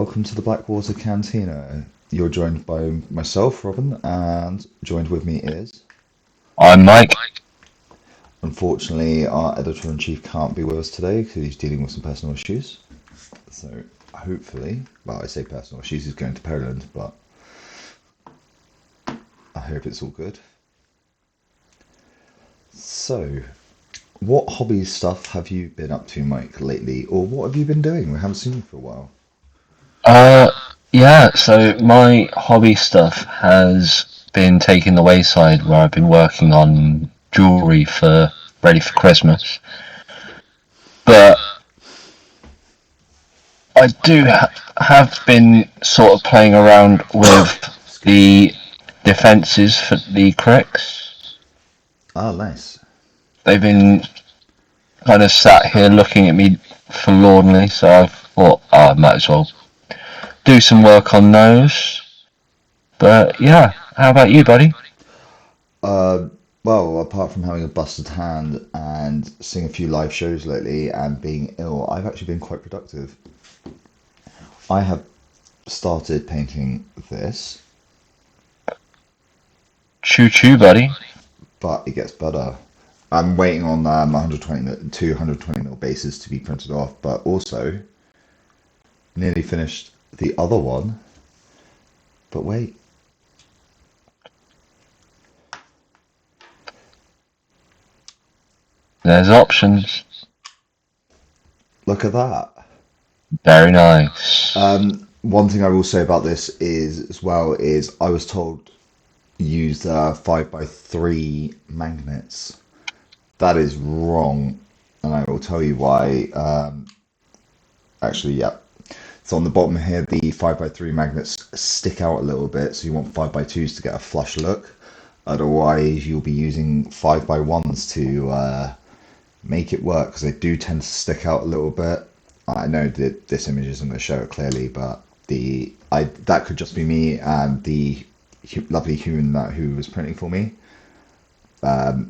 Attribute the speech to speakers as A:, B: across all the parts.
A: welcome to the Blackwater Cantina. You're joined by myself, Robin, and joined with me is...
B: I'm Mike.
A: Unfortunately, our editor-in-chief can't be with us today because he's dealing with some personal issues. So, hopefully, well, I say personal issues, he's going to Poland, but I hope it's all good. So, what hobby stuff have you been up to, Mike, lately? Or what have you been doing? We haven't seen you for a while.
B: Uh, yeah, so my hobby stuff has been taking the wayside where I've been working on jewellery for ready for Christmas. But I do have been sort of playing around with the defences for the Cryx.
A: Ah, nice.
B: They've been kind of sat here looking at me forlornly, so I thought I might as well do some work on those. But yeah, how about you, buddy?
A: Uh, well, apart from having a busted hand and seeing a few live shows lately and being ill, I've actually been quite productive. I have started painting this,
B: Choo choo, buddy.
A: but it gets better. I'm waiting on 220 mil bases to be printed off, but also nearly finished the other one. But wait,
B: There's options.
A: look at that.
B: Very nice.
A: One thing I will say about this is as well is I was told use 5x3 magnets. That is wrong, and I will tell you why. Actually, yeah. So on the bottom here, the 5x3 magnets stick out a little bit, so you want 5x2s to get a flush look. Otherwise, you'll be using 5x1s to make it work, because they do tend to stick out a little bit. I know that this image isn't going to show it clearly, but that could just be me and the lovely human who was printing for me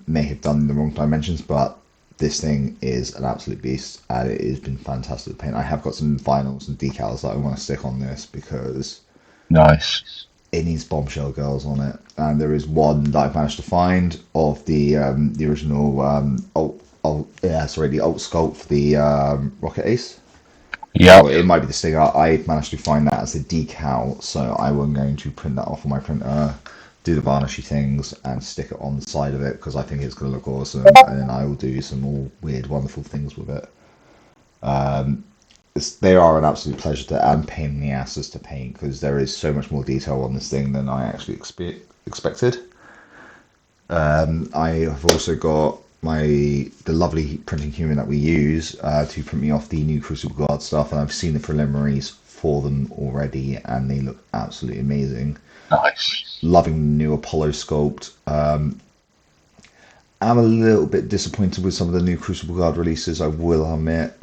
A: may have done the wrong dimensions, but this thing is an absolute beast and it has been fantastic to paint. I have got some vinyls and decals that I want to stick on this because
B: Nice.
A: it needs bombshell girls on it. And there is one that I've managed to find of the original the alt sculpt for the Rocket Ace.
B: Yep.
A: Or it might be the sticker. I managed to find that as a decal, so I am going to print that off on my printer, do the varnishy things, and stick it on the side of it because I think it's going to look awesome. And then I will do some more weird, wonderful things with it. They are an absolute pleasure to and pain in the asses to paint because there is so much more detail on this thing than I actually expected. I have also got the lovely printing human that we use to print me off the new Crucible Guard stuff, and I've seen the preliminaries for them already, and they look absolutely amazing.
B: Nice.
A: Loving the new Apollo sculpt. I'm a little bit disappointed with some of the new Crucible Guard releases, I will admit.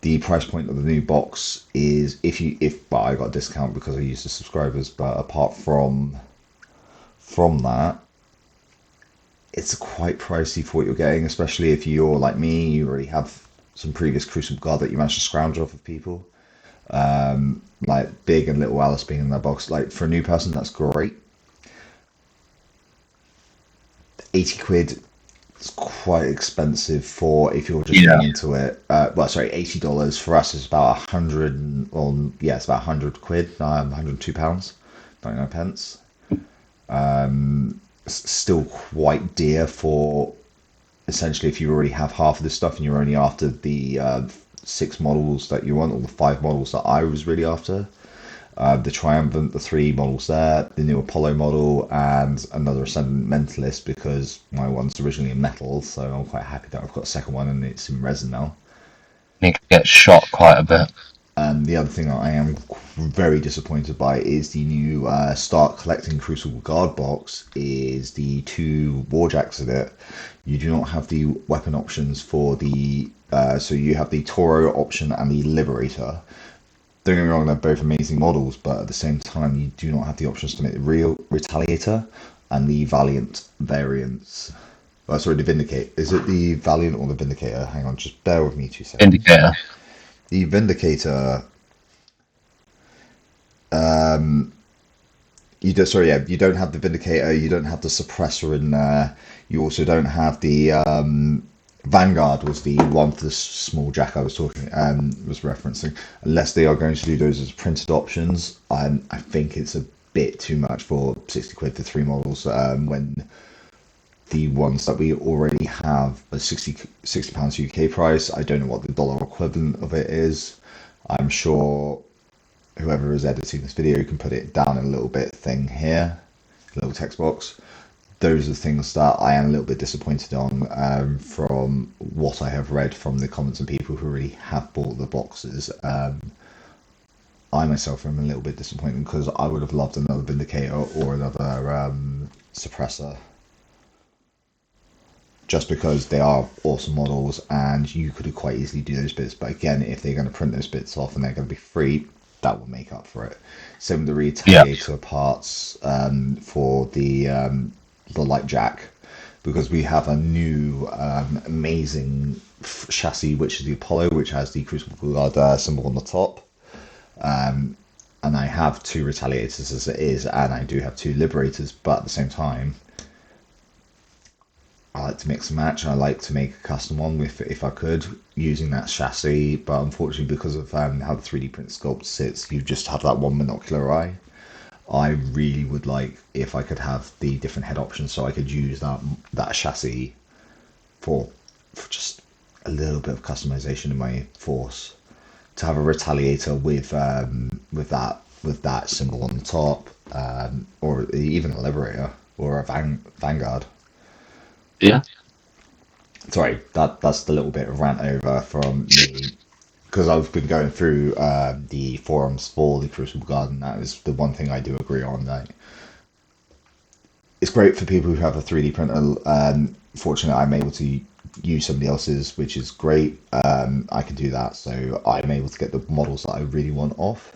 A: The price point of the new box is well, I got a discount because I used the subscribers, but apart from that, it's quite pricey for what you're getting, especially if you're like me, you already have some previous Crucible Guard that you managed to scrounge off of people. Like Big and Little Alice being in that box. Like for a new person, that's great. 80 quid is quite expensive for if you're just
B: Yeah.
A: getting into it. Well, sorry, $80 for us is about 100, or yeah, it's about 100 quid, £102, 99 pence. Still quite dear for essentially if you already have half of this stuff and you're only after the 6 models that you want, or the 5 models that I was really after. The Triumphant, the 3 models there, the new Apollo model, and another Ascendant Mentalist because my one's originally in metal, so I'm quite happy that I've got a second one and it's in resin now.
B: It gets shot quite a bit.
A: And the other thing that I am very disappointed by is the new Start Collecting Crucible Guard box is the 2 Warjacks in it. You do not have the weapon options for the... so you have the Toro option and the Liberator. Don't get me wrong, they're both amazing models, but at the same time, you do not have the options to make the real Retaliator and the Valiant variants. Oh, sorry, the Vindicate. Is it the Valiant or the Vindicator? Hang on, just bear with me 2 seconds.
B: Indicator.
A: The Vindicator You do, sorry, yeah, you don't have the Vindicator, you don't have the Suppressor in there. You also don't have the Vanguard was the one for the small jack I was was referencing. Unless they are going to do those as printed options, I think it's a bit too much for 60 quid for three models. When the ones that we already have are £60 UK price. I don't know what the dollar equivalent of it is. I'm sure whoever is editing this video can put it down in a little bit thing here, a little text box. Those are things that I am a little bit disappointed on from what I have read from the comments and people who already have bought the boxes. I myself am a little bit disappointed because I would have loved another Vindicator or another Suppressor, just because they are awesome models and you could quite easily do those bits. But again, if they're going to print those bits off and they're going to be free, that will make up for it. Same with the retaliator parts for the light jack, because we have a new amazing chassis, which is the Apollo, which has the Crucible Guard symbol on the top. And I have two retaliators as it is, and I do have two liberators, but at the same time, I like to mix and match. I like to make a custom one if I could, using that chassis, but unfortunately because of how the 3D print sculpt sits, you just have that one monocular eye. I really would like if I could have the different head options, so I could use that chassis for just a little bit of customization in my force. To have a retaliator with that symbol on the top, or even a liberator or a vanguard.
B: Yeah.
A: Sorry, that's the little bit of rant over from me, because I've been going through the forums for the Crucible Guard, and that is the one thing I do agree on. That it's great for people who have a 3D printer. Fortunately, I'm able to use somebody else's, which is great. I can do that, so I'm able to get the models that I really want off.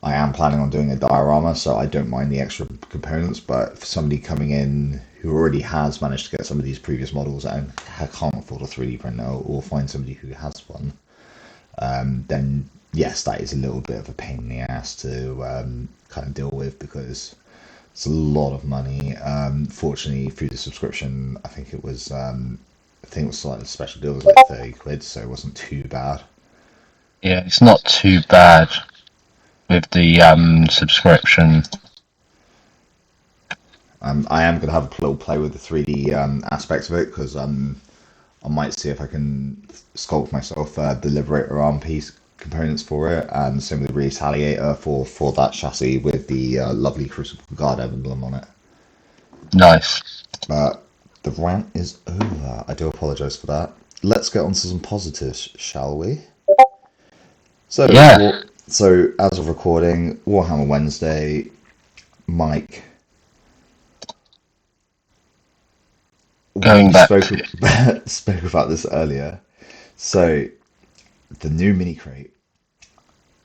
A: I am planning on doing a diorama, so I don't mind the extra components, but for somebody coming in who already has managed to get some of these previous models and can't afford a 3D printer, or find somebody who has one, then yes, that is a little bit of a pain in the ass to kind of deal with, because it's a lot of money. Fortunately, through the subscription, I think it was slightly special deal, it was like 30 quid, so it wasn't too bad.
B: Yeah, it's not too bad with the subscription.
A: I am going to have a little play with the 3D aspects of it, because I might see if I can sculpt myself the Liberator arm piece components for it, and same with the Retaliator for that chassis with the lovely Crucible Guard emblem on it.
B: Nice.
A: But the rant is over. I do apologise for that. Let's get on to some positives, shall we? So,
B: Yeah.
A: So as of recording, Warhammer Wednesday, Mike.
B: Going back.
A: Spoke about this earlier. So, the new mini crate.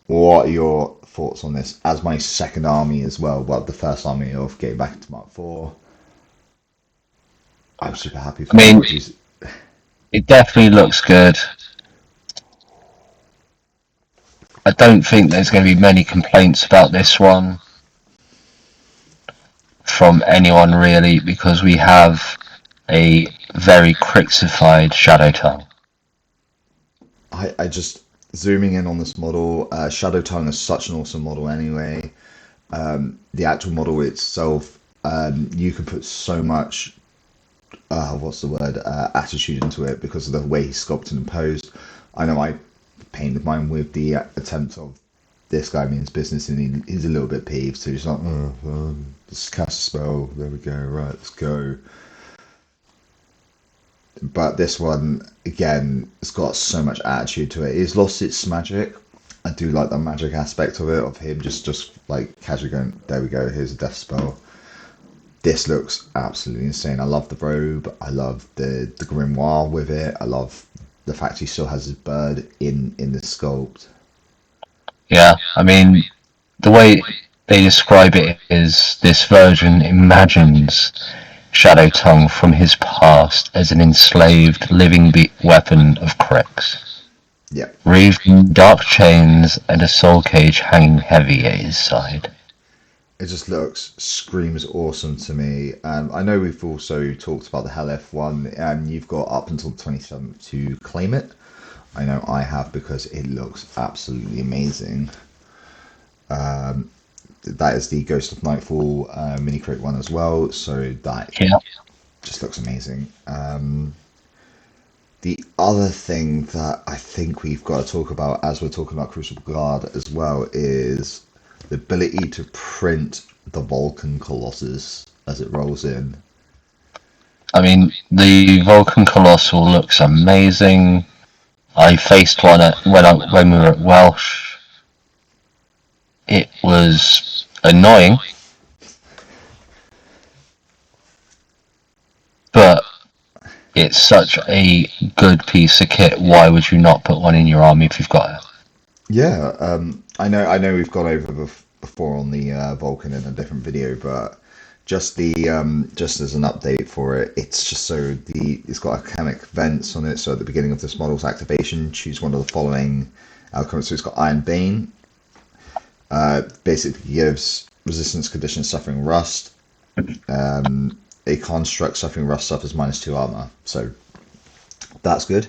A: What are your thoughts on this? As my second army as well, the first army of getting back into Mark 4. I'm super happy for
B: it. It definitely looks good. I don't think there's going to be many complaints about this one from anyone really, because we have a very Cryxified Shadow Tongue.
A: I just zooming in on this model. Shadow Tongue is such an awesome model anyway. The actual model itself, you can put so much attitude into it because of the way he's sculpted and posed. I know I painted mine with the attempt of this guy means business, and he's a little bit peeved, so he's like, let's cast a spell, there we go, right, let's go. But this one, again, it's got so much attitude to it. It's lost its magic. I do like the magic aspect of it, of him just like casually going, there we go, here's a death spell. This looks absolutely insane. I love the robe. I love the grimoire with it. I love the fact he still has his bird in the sculpt.
B: Yeah, I mean, the way they describe it is this version imagines Shadow Tongue from his past as an enslaved living weapon of Cryx.
A: Yeah,
B: Breathing dark chains and a soul cage hanging heavy at his side.
A: it just screams awesome to me. I know we've also talked about the Hell F1, and you've got up until the 27th to claim it. I know I have because it looks absolutely amazing. That is the Ghost of Nightfall mini crate one as well, so that
B: Yeah.
A: just looks amazing. The other thing that I think we've got to talk about as we're talking about Crucible Guard as well is the ability to print the Vulcan Colossus as it rolls in.
B: I mean, the Vulcan Colossal looks amazing. I faced one when we were at Welsh. It was annoying, but it's such a good piece of kit. Why would you not put one in your army if you've got it?
A: Yeah, I know we've gone over before on the Vulcan in a different video, but just as an update for it, it's just it's got alchemic vents on it. So at the beginning of this model's activation, choose one of the following alchemists. So it's got Iron Bane. Basically gives resistance conditions suffering rust. A construct suffering rust suffers -2 armor, so that's good.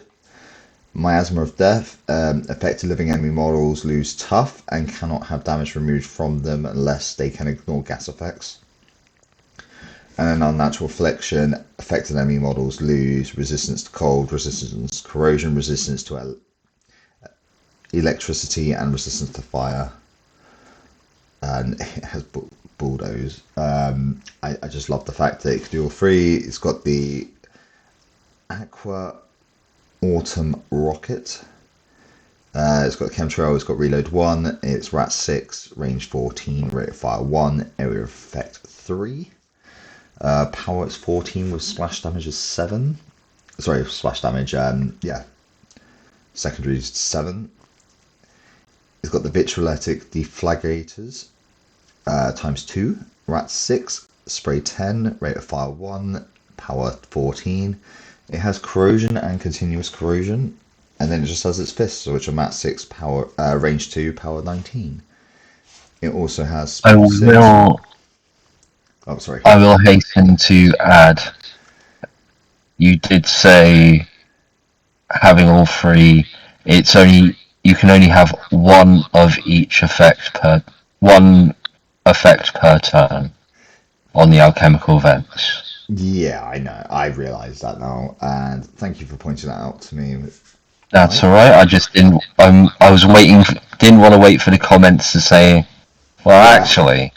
A: Miasma of Death. Affected living enemy models lose tough and cannot have damage removed from them unless they can ignore gas effects. And an Unnatural Affliction. Affected enemy models lose resistance to cold, resistance to corrosion, resistance to electricity, and resistance to fire. And it has bulldoze. I just love the fact that it can do all three. It's got the Aqua Autumn Rocket. It's got chemtrail, it's got reload 1, it's rat 6, range 14, rate of fire 1, area of effect 3. Power is 14 with splash damage is 7. Sorry, splash damage, yeah. Secondary is 7. It's got the vitriolitic deflagrators, times 2, rat 6, spray 10, rate of fire 1, power 14. It has corrosion and continuous corrosion. And then it just has its fists, which are mat 6, power, range 2, power 19. It also has
B: I
A: speed 6.
B: will.
A: Oh, sorry.
B: I will hasten to add. You did say having all three. It's only you can only have one of each effect per turn on the alchemical vents.
A: Yeah, I know. I realise that now. And thank you for pointing that out to me,
B: That's
A: Mike.
B: all right. I just didn't. I was waiting. Didn't want to wait for the comments to say, "Well,
A: Yeah,
B: actually."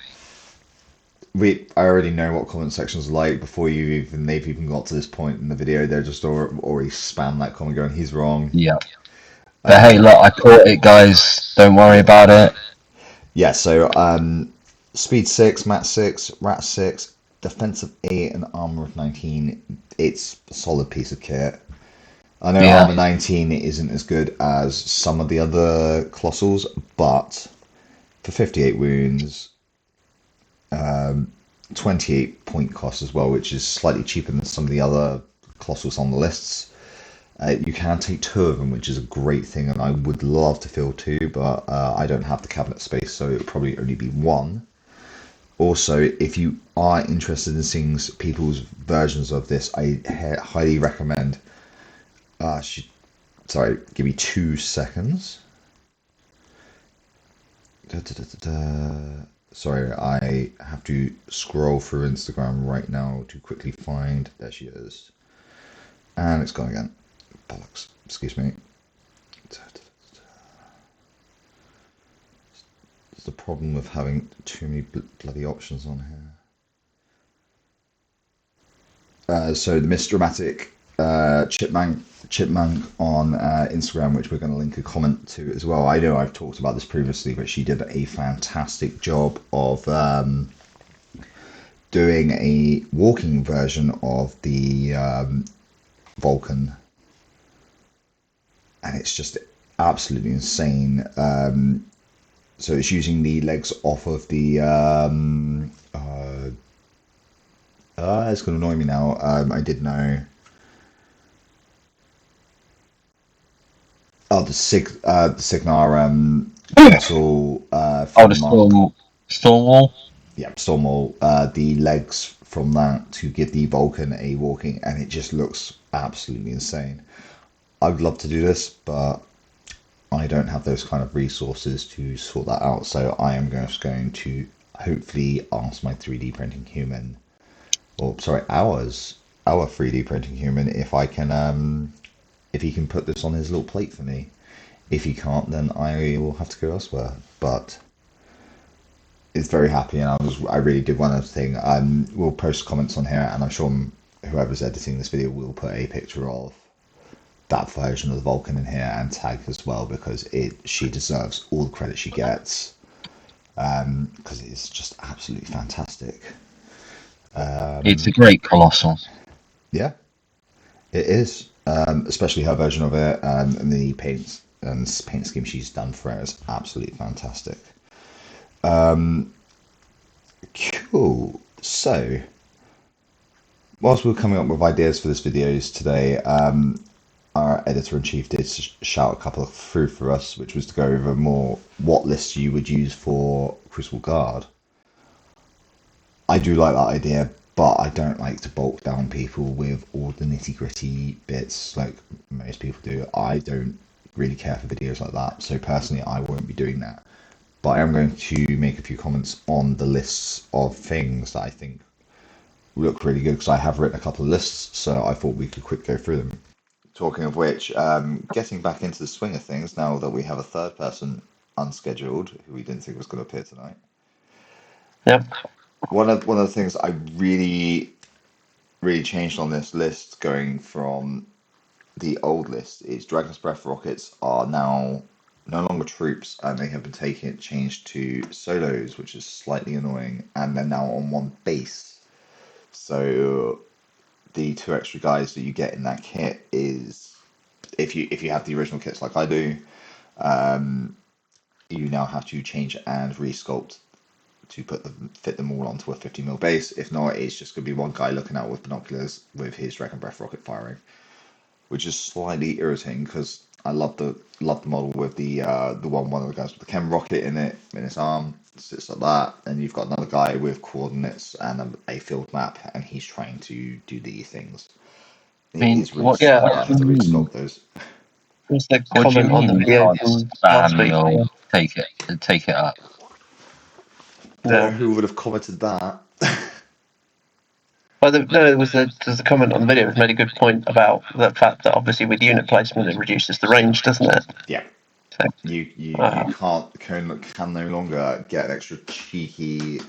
A: I already know what comment sections are like before they've even got to this point in the video. They're just already spam that comment going, he's wrong.
B: Yeah. But hey, look, I caught it, guys. Don't worry
A: Yeah.
B: about it.
A: Yeah, so speed 6, mat 6, rat 6, defensive 8, and armor of 19. It's a solid piece of kit. I know
B: Yeah.
A: armor 19 isn't as good as some of the other colossals, but for 58 wounds, 28 point cost as well, which is slightly cheaper than some of the other colossals on the lists. You can take 2 of them, which is a great thing, and I would love to fill 2, but I don't have the cabinet space, so it would probably only be 1. Also, if you are interested in seeing people's versions of this, I highly recommend. Sorry, give me 2 seconds. Da, da, da, da. Sorry, I have to scroll through Instagram right now to quickly find. There she is. And it's gone again. Bollocks. Excuse me. It's the problem with having too many bloody options on here. So the Miss Dramatic Chipmunk on Instagram, which we're going to link a comment to as well. I know I've talked about this previously, but she did a fantastic job of doing a walking version of the Vulcan, and it's just absolutely insane. So it's using the legs off of the. It's going to annoy me now. I did know. Oh, the Signar vessel
B: Oh, the
A: from Mark.
B: storm wall.
A: Yeah, Stormwall. The legs from that to give the Vulcan a walking, and it just looks absolutely insane. I would love to do this, but I don't have those kind of resources to sort that out. So I am just going to hopefully ask my 3D printing human, or sorry, our 3D printing human, if he can put this on his little plate for me. If he can't, then I will have to go elsewhere. But it's very happy, and I really did one other thing. We'll post comments on here, and I'm sure whoever's editing this video will put a picture of that version of the Vulcan in here and tag as well, because she deserves all the credit she gets, because it's just absolutely fantastic.
B: It's a great colossal.
A: Yeah, it is, especially her version of it, and the paint scheme she's done for it is absolutely fantastic. Cool. So, whilst we were coming up with ideas for this videos today, our editor-in-chief did shout a couple through for us, which was to go over more what lists you would use for Crucible Guard. I do like that idea, but I don't like to bulk down people with all the nitty-gritty bits like most people do. I don't really care for videos like that, so personally I won't be doing that. But I am going to make a few comments on the lists of things that I think look really good, because I have written a couple of lists, so I thought we could quick go through them. Talking of which, getting back into the swing of things now that we have a third person unscheduled who we didn't think was going to appear tonight.
B: Yep.
A: One of the things I really changed on this list, going from the old list, is Dragon's Breath rockets are now no longer troops, and they have been changed to solos, which is slightly annoying, and they're now on one base. So the 2 extra guys that you get in that kit is, if you have the original kits like I do, you now have to change and resculpt to fit them all onto a 50mm base. If not, it's just going to be one guy looking out with binoculars with his Dragon Breath rocket firing, which is slightly irritating because I love the model with one of the guys with the chem rocket in his arm, sits like that, and you've got another guy with coordinates and a field map, and he's trying to do these things.
B: I mean,
A: It's really slow having to resculpt those.
C: Was the
B: What do you
C: comment on
B: mean
C: the
B: you
C: video
B: can't
C: from last week?
B: spam or take it up?
A: Don't know
C: No.
A: who would have commented that.
C: Well, there was the comment on the video. It made a good point about the fact that obviously with unit placement it reduces the range, doesn't it?
A: Yeah.
C: So,
A: You can no longer get an extra cheeky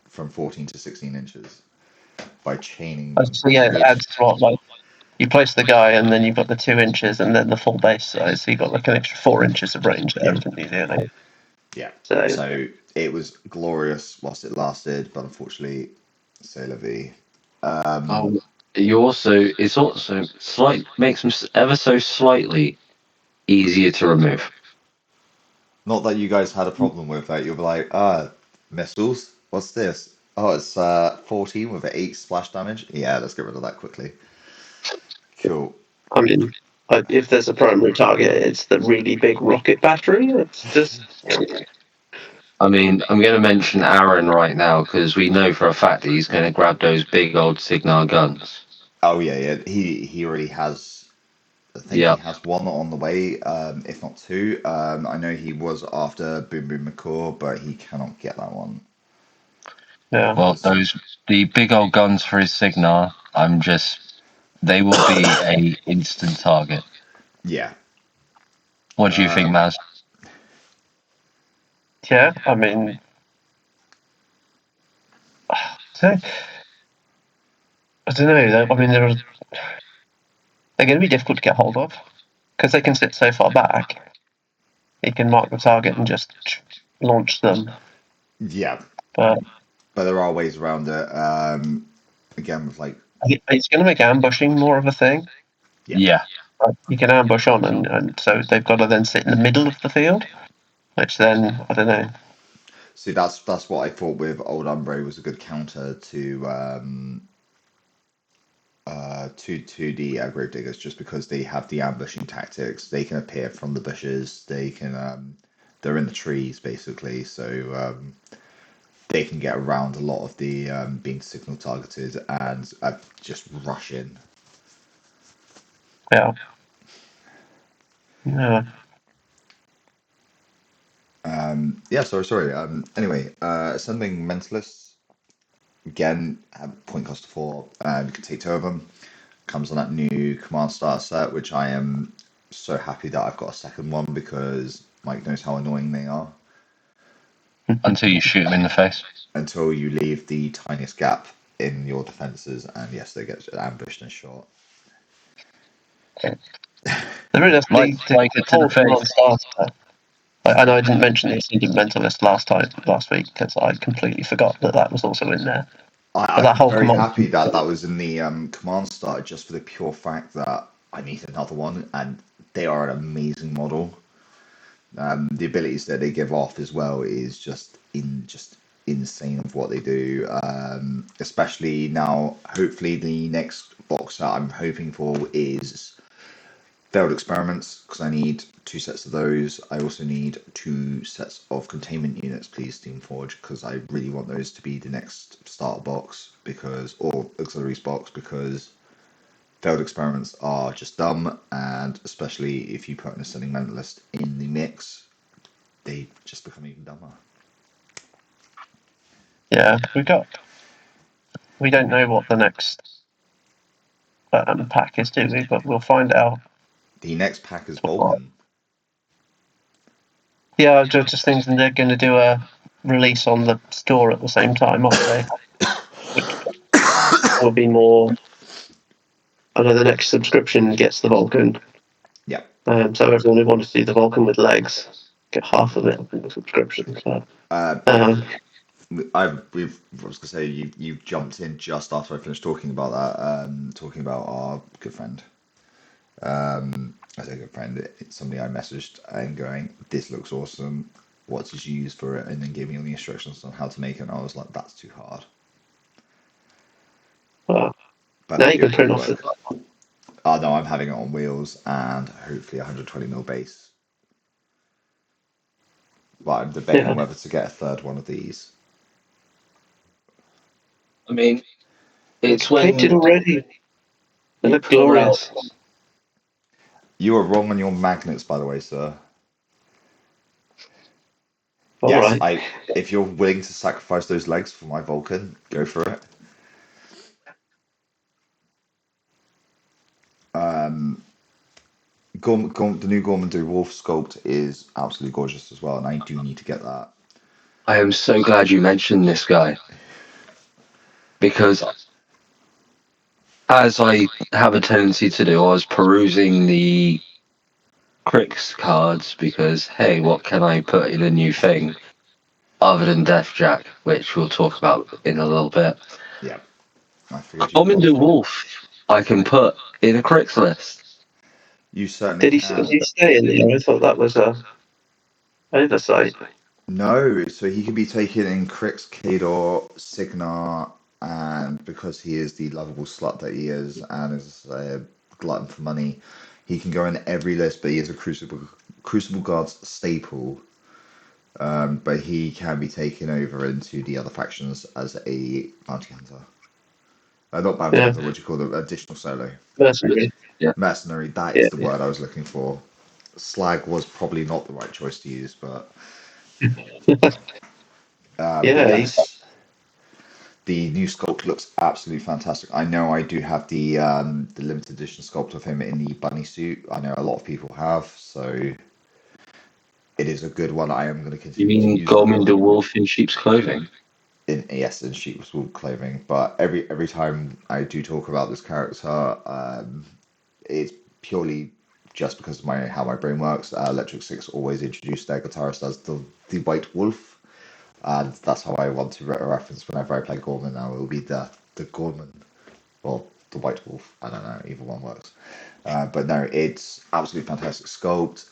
A: from 14 to 16 inches by chaining them.
C: so yeah, it adds what, like you place the guy and then you've got the 2 inches and then the full base size, so you've got like an extra 4 inches of range there, haven't you, really?
A: Yeah.
C: So
A: it was glorious whilst it lasted, but unfortunately, c'est la vie.
D: It's also makes them ever so slightly easier to remove.
A: Not that you guys had a problem with that. You'll be like, missiles? What's this? Oh, it's 14 with an 8 splash damage? Yeah, let's get rid of that quickly. Cool.
C: I mean, if there's a primary target, it's the really big rocket battery. It's just
D: I mean, I'm going to mention Aaron right now because we know for a fact that he's going to grab those big old Signar guns.
A: Oh, yeah. He already has. I think
D: Yep.
A: he has one on the way, if not 2. I know he was after Boom Boom McCaw, but he cannot get that one.
C: yeah.
B: Well, the big old guns for his Signar, they will be a instant target.
A: Yeah.
B: What do you think, Mazz?
C: Yeah, I mean, so I don't know. I mean, they're going to be difficult to get hold of because they can sit so far back. You can mark the target and just launch them.
A: Yeah.
C: But
A: there are ways around it. Again, with like.
C: It's going to make ambushing more of a thing.
B: Yeah.
C: You can ambush on, and so they've got to then sit in the middle of the field, which then, I don't know.
A: See, that's what I thought with Old Umbre was a good counter to to the grave diggers, just because they have the ambushing tactics. They can appear from the bushes. They can they're in the trees basically, so they can get around a lot of the being signal targeted and just rush in.
C: Yeah. Yeah.
A: Yeah, sorry. Anyway, Ascending Mentalists, again, have point cost of 4, and you can take 2 of them. Comes on that new Command Starter set, which I am so happy that I've got a second one, because Mike knows how annoying they are.
B: Until you shoot them in the face.
A: Until you leave the tiniest gap in your defences, and yes, they get ambushed and shot.
C: There is
B: Like
C: the
B: it to the
C: whole
B: face.
C: command starter. I know I didn't mention the Ascending Mentalist last week because I completely forgot that was also in there. But that
A: I'm
C: whole
A: very
C: command
A: happy that that was in the Command Starter, just for the pure fact that I need another one, and they are an amazing model. The abilities that they give off as well is just insane of what they do. Especially now, hopefully the next box that I'm hoping for is failed experiments, because I need 2 sets of those. I also need 2 sets of containment units, please, Steamforge, because I really want those to be the next starter box, or auxiliaries box, because failed experiments are just dumb, and especially if you put an ascending mentalist in the mix, they just become even dumber.
C: Yeah, we don't know what the next pack is, do we? But we'll find out.
A: The next pack is Vulcan.
C: Yeah, I just thinking they're going to do a release on the store at the same time, aren't they? Which will be more. I know the next subscription gets the Vulcan.
A: Yeah.
C: So everyone who wanted to do the Vulcan with legs get half of it in the subscription. So,
A: I was gonna say you jumped in just after I finished talking about that. Talking about our good friend. I say good friend. It's somebody I messaged and going, "This looks awesome. What's his use for it?" And then gave me all the instructions on how to make it. And I was like, "That's too hard."
C: well,
A: But
C: now
A: no,
C: you can
A: it
C: print
A: will
C: off
A: work.
C: the.
A: Oh no, I'm having it on wheels and hopefully 120mm base. But I'm debating whether to get a third one of these.
D: I mean, it's when
C: Painted already. They look glorious.
A: You are wrong on your magnets, by the way, sir.
C: All
A: Yes,
C: right.
A: if you're willing to sacrifice those legs for my Vulcan, go for it. The new Gorman Wolf sculpt is absolutely gorgeous as well, and I do need to get that.
D: I am so glad you mentioned this guy, because as I have a tendency to do, I was perusing the Cryx cards because, hey, what can I put in a new thing other than Deathjack, which we'll talk about in a little bit.
A: Yeah, I figured you'd
D: Commander
A: want to.
D: Wolf, I can put in a Cryx list.
A: You certainly
C: Did
A: can.
C: he stay in there? I thought that was a oversight.
A: No, so he can be taken in Cryx, Kador, Signar, and because he is the lovable slut that he is and is a glutton for money, he can go in every list, but he is a Crucible Guard's staple. But he can be taken over into the other factions as a bounty hunter. Not bounty hunter, what do you call them? Additional solo.
C: Mercenary.
D: Yeah.
A: Mercenary, that is the word I was looking for. Slag was probably not the right choice to use, but but yes, the new sculpt looks absolutely fantastic. I know I do have the limited edition sculpt of him in the bunny suit. I know a lot of people have, so it is a good one. I am going to
D: You
A: continue to
D: mean
A: use them.
D: Commander Wolf in sheep's clothing?
A: In sheep's wool clothing. But every time I do talk about this character, it's purely just because of how my brain works. Electric Six always introduced their guitarist as the White Wolf, and that's how I want to reference whenever I play Gorman. Now it will be the Gorman or the White Wolf. I don't know, either one works. But no, it's absolutely fantastic sculpt.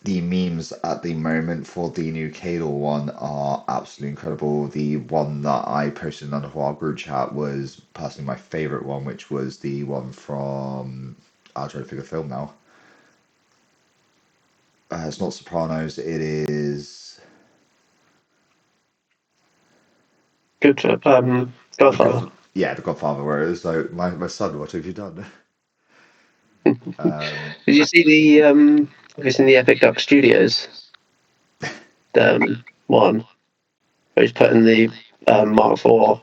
A: the memes at the moment for the new Kador one are absolutely incredible. The one that I posted in our group chat was personally my favorite one, which was the one from, I'll try to figure the film now. It's not Sopranos, it is
C: Good. Godfather.
A: The Godfather, where it was like, my son, what have you done?
C: Did you see the have you seen the Epic Duck Studios one where he's putting the Mark IV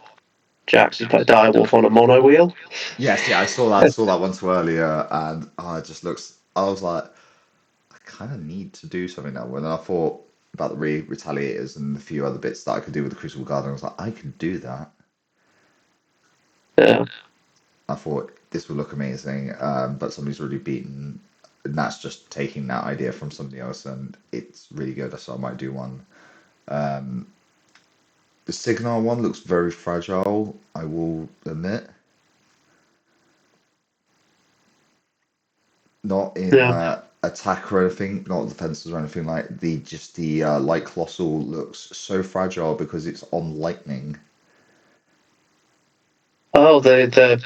C: jacks? He's put a direwolf on a mono wheel.
A: Yes, yeah, I saw that one too earlier, and it just looks. I was like, I kind of need to do something now. And I thought about the retaliators and a few other bits that I could do with the Crucible Guard, and I was like, I can do that.
C: Yeah.
A: I thought this would look amazing, but somebody's already beaten, and that's just taking that idea from somebody else, and it's really good. So I might do one. The Signar one looks very fragile, I will admit. Not in
C: Yeah.
A: attack or anything, not defenses or anything like the light colossal looks so fragile because it's on lightning.
C: Oh, the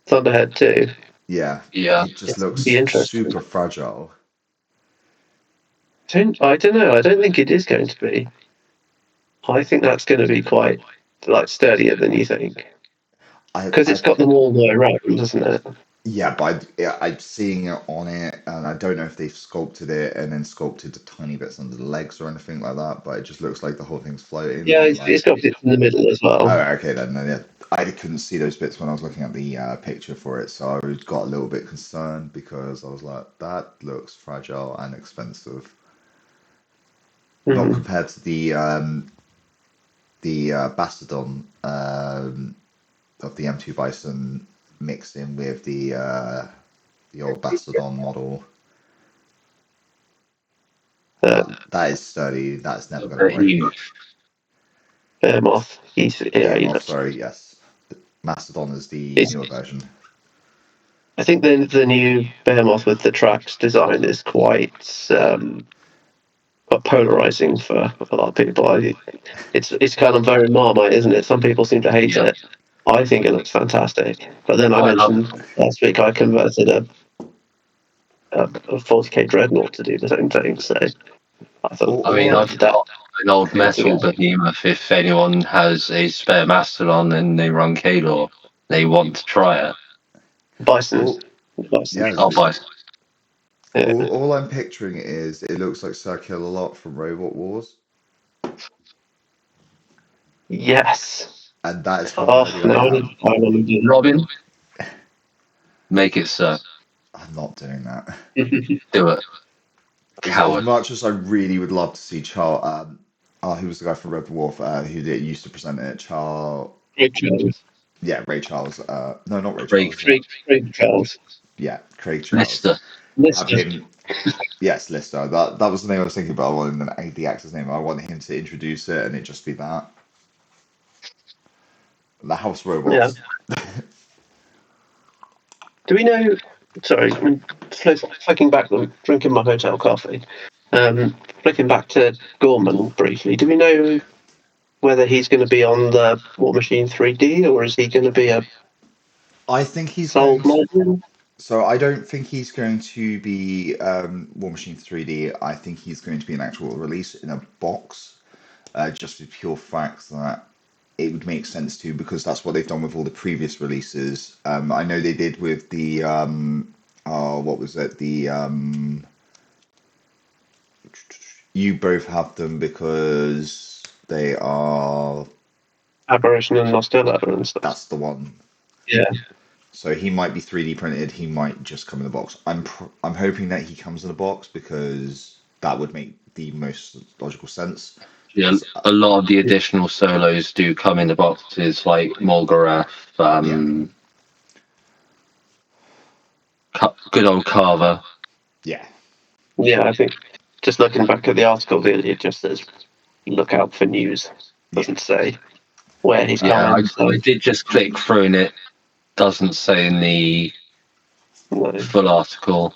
C: Thunderhead too.
A: Yeah,
D: Yeah.
A: it just
C: It's
A: looks
C: be interesting.
A: super fragile.
C: I don't know. I don't think it is going to be. I think that's going to be quite like sturdier than you think because
A: I
C: it's got them all the way around, doesn't it?
A: Yeah, but I'm seeing it on it, and I don't know if they've sculpted it and then sculpted the tiny bits under the legs or anything like that. But it just looks like the whole thing's floating.
C: Yeah,
A: I'm
C: it's
A: like,
C: got bits in the middle as well.
A: oh, okay, then yeah. I couldn't see those bits when I was looking at the picture for it, so I got a little bit concerned because I was like, that looks fragile and expensive. Not
C: Mm.
A: compared to the Bastodon of the M2 Bison mixed in with the old Bastodon model. That is sturdy. That's never going to break.
C: Behemoth. He
A: Behemoth,
C: looks.
A: sorry, yes. Mastodon is the
C: It's,
A: newer version.
C: I think the new Behemoth with the tracks design is quite polarizing for a lot of people. It's kind of very Marmite, isn't it? Some people seem to hate
D: Yeah.
C: it. I think it looks fantastic. But then I
D: I love
C: mentioned last week I converted a 40k Dreadnought to do the same thing. So I thought
A: All,
D: I mean,
A: all
C: I
A: I'm,
D: I've
C: did that.
D: got an old metal behemoth. If anyone has a spare Mastodon and they run Kador, they want to try it.
C: Bison.
A: all,
C: Bison.
A: yeah,
D: I'll buy.
C: Yeah.
A: all I'm picturing is it looks like Circular Lot from Robot Wars,
C: Yes.
A: and that is how
C: Oh,
A: ready I
C: now
A: am.
C: I want to do
D: Robin, make it so.
A: I'm not doing that.
C: that.
D: Do it.
A: As
D: Coward.
A: much as I really would love to see Charles, who was the guy from Red Dwarf used to present it, Charles,
C: Great Charles.
A: yeah, Ray Charles, no, not Ray
D: Craig.
A: Charles,
C: Great Charles.
A: yeah, Craig Charles.
D: Lister.
A: Have
C: Lister.
A: him, yes, Lister. That was the name I was thinking about. I wanted the actor's name. I want him to introduce it, and it just be that. The House
C: Yeah.
A: Robots.
C: Do we know? Sorry, flicking back. I'm drinking my hotel coffee. Flicking back to Gorman briefly. Do we know whether he's going to be on the War Machine 3D or is he going to be a
A: I think he's going
C: sold
A: to.
C: model?
A: So I don't think he's going to be War Machine 3D. I think he's going to be an actual release in a box, just for pure fact that it would make sense to because that's what they've done with all the previous releases. I know they did with the what was it? You both have them because they are.
C: Aberration and Nostella and stuff.
A: That's the one.
C: Yeah.
A: So he might be 3D printed. He might just come in a box. I'm hoping that he comes in a box because that would make the most logical sense.
D: Yeah, a lot of the additional solos do come in the boxes, like Morgorath, good old Carver.
A: Yeah.
C: Yeah, I think just looking back at the article, it just says look out for news. Doesn't say where he's
D: Yeah,
C: coming.
D: I did just click through and it doesn't say in the
C: No.
D: full article.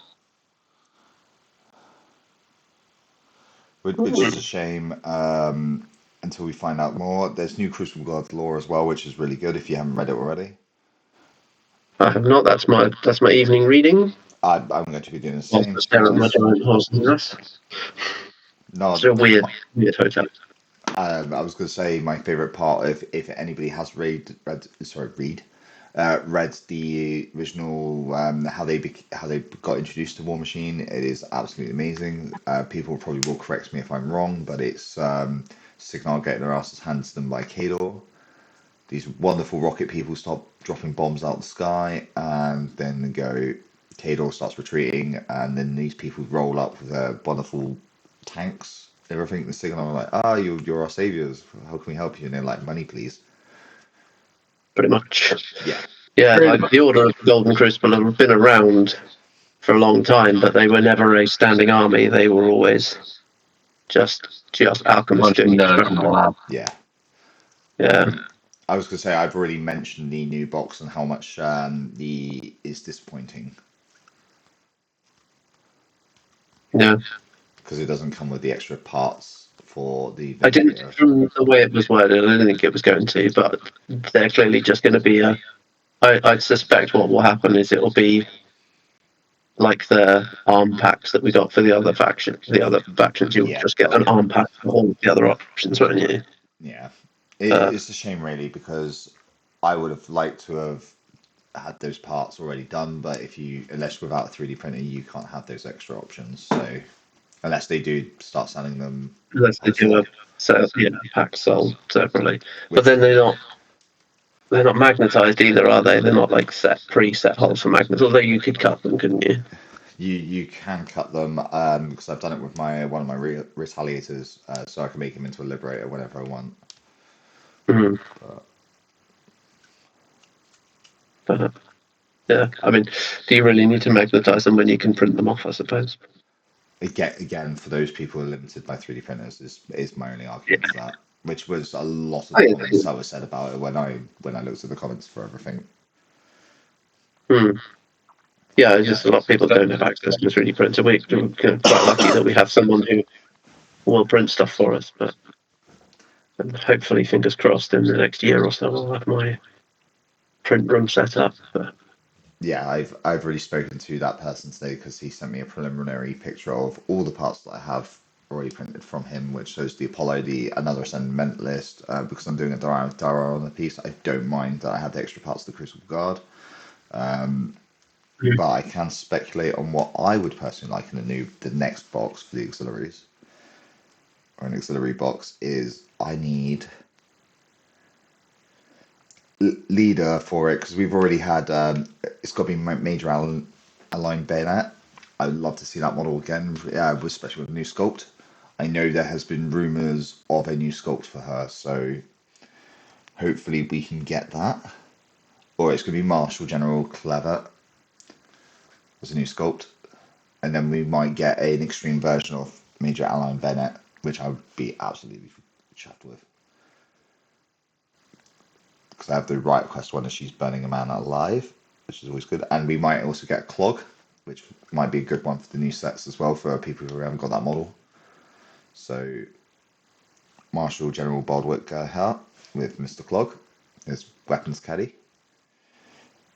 A: which is a shame. Until we find out more, there's new Crucible Guard lore as well, which is really good if you haven't read it already.
C: I have not. That's my evening reading.
A: I'm going to be doing the
C: I'll
A: same. To be
C: stare at my
A: honest.
C: giant horse in this.
A: No,
C: It's a weird hotel.
A: I was going to say my favorite part, if anybody has read the original how they got introduced to War Machine, it is absolutely amazing. People probably will correct me if I'm wrong, but it's Signal getting their asses handed to them by Kador. These wonderful rocket people stop dropping bombs out of the sky, and then they go. Kador starts retreating, and then these people roll up with their wonderful tanks. Everything the Signal are like, you're our saviors. How can we help you? And they're like, money, please.
C: Pretty much.
A: Yeah.
C: Yeah, like the Order of the Golden Crucible have been around for a long time, but they were never a standing army. They were always just alchemists doing experiments.
A: Yeah.
C: Yeah.
A: I was going to say I've already mentioned the new box and how much is disappointing.
C: Yeah.
A: Because it doesn't come with the extra parts for the.
C: I didn't, from the way it was worded, I didn't think it was going to, but they're clearly just going to be I suspect what will happen is it'll be like the arm packs that we got for the other factions. The other factions, you'll just get an arm pack for all the other options, won't you?
A: Yeah. It's a shame, really, because I would have liked to have had those parts already done, but unless without a 3D printer, you can't have those extra options. So, unless they do start selling them.
C: Unless they do a pack sold separately. But then they're not magnetized either, are they? They're not like preset holes for magnets, although you could cut them, couldn't you?
A: You can cut them because I've done it with one of my retaliators, so I can make him into a liberator whenever I want.
C: Mm-hmm. But, yeah, I mean, do you really need to magnetize them when you can print them off? I suppose.
A: Again, for those people who are limited by 3D printers, is my only argument for that. Which was a lot of the comments that were said about it when I looked at the comments for everything.
C: Yeah, just a lot of people don't have access to 3D printer. We're quite lucky that we have someone who will print stuff for us, and hopefully, fingers crossed, in the next year or so, I'll have my print room set up. But
A: yeah, I've already spoken to that person today because he sent me a preliminary picture of all the parts that I have already printed from him, which shows the Apollo, another Ascendmentalist. Because I'm doing a diorama piece, I don't mind that I have the extra parts of the Crucible Guard. But I can speculate on what I would personally like in the next box for the auxiliaries, or an auxiliary box, is I need leader for it because we've already had it's got to be major aligned bayonet. I'd love to see that model again, especially with a new sculpt. I know there has been rumours of a new sculpt for her, so hopefully we can get that. Or it's going to be Marshal General Clever as a new sculpt, and then we might get an extreme version of Major Alan Bennett, which I would be absolutely chuffed with. Because I have the right quest one, and she's burning a man alive, which is always good. And we might also get Clog, which might be a good one for the new sets as well for people who haven't got that model. So, Marshal General Baldwick Hart with Mr. Clog, his weapons caddy.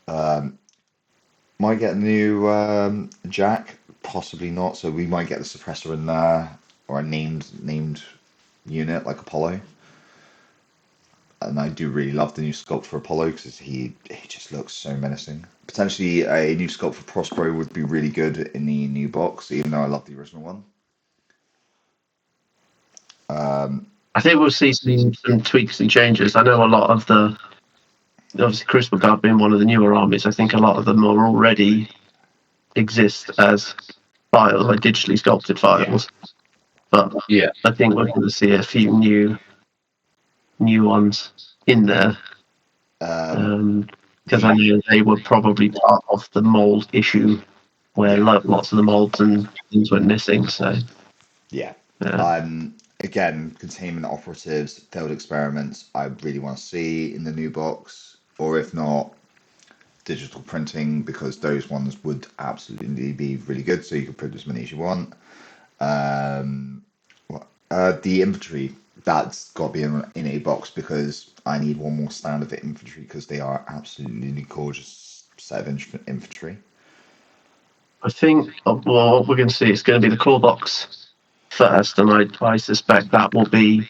A: Might get a new Jack, possibly not. So we might get the suppressor in there, or a named unit like Apollo. And I do really love the new sculpt for Apollo because he just looks so menacing. Potentially a new sculpt for Prospero would be really good in the new box, even though I love the original one.
C: I think we'll see some tweaks and changes. I know a lot of obviously Crucible Guard being one of the newer armies, I think a lot of them are already exist as files, like digitally sculpted files. Yeah. But I think we're going to see a few new ones in there. Because I know they were probably part of the mold issue where lots of the molds and things went missing. So
A: again, containment operatives, failed experiments, I really want to see in the new box, or if not, digital printing, because those ones would absolutely be really good. So you can print as many as you want. What The infantry, that's got to be in a box because I need one more stand of infantry because they are absolutely gorgeous set of infantry.
C: I think well, what we're going to see is going to be the core box first, and I suspect that will be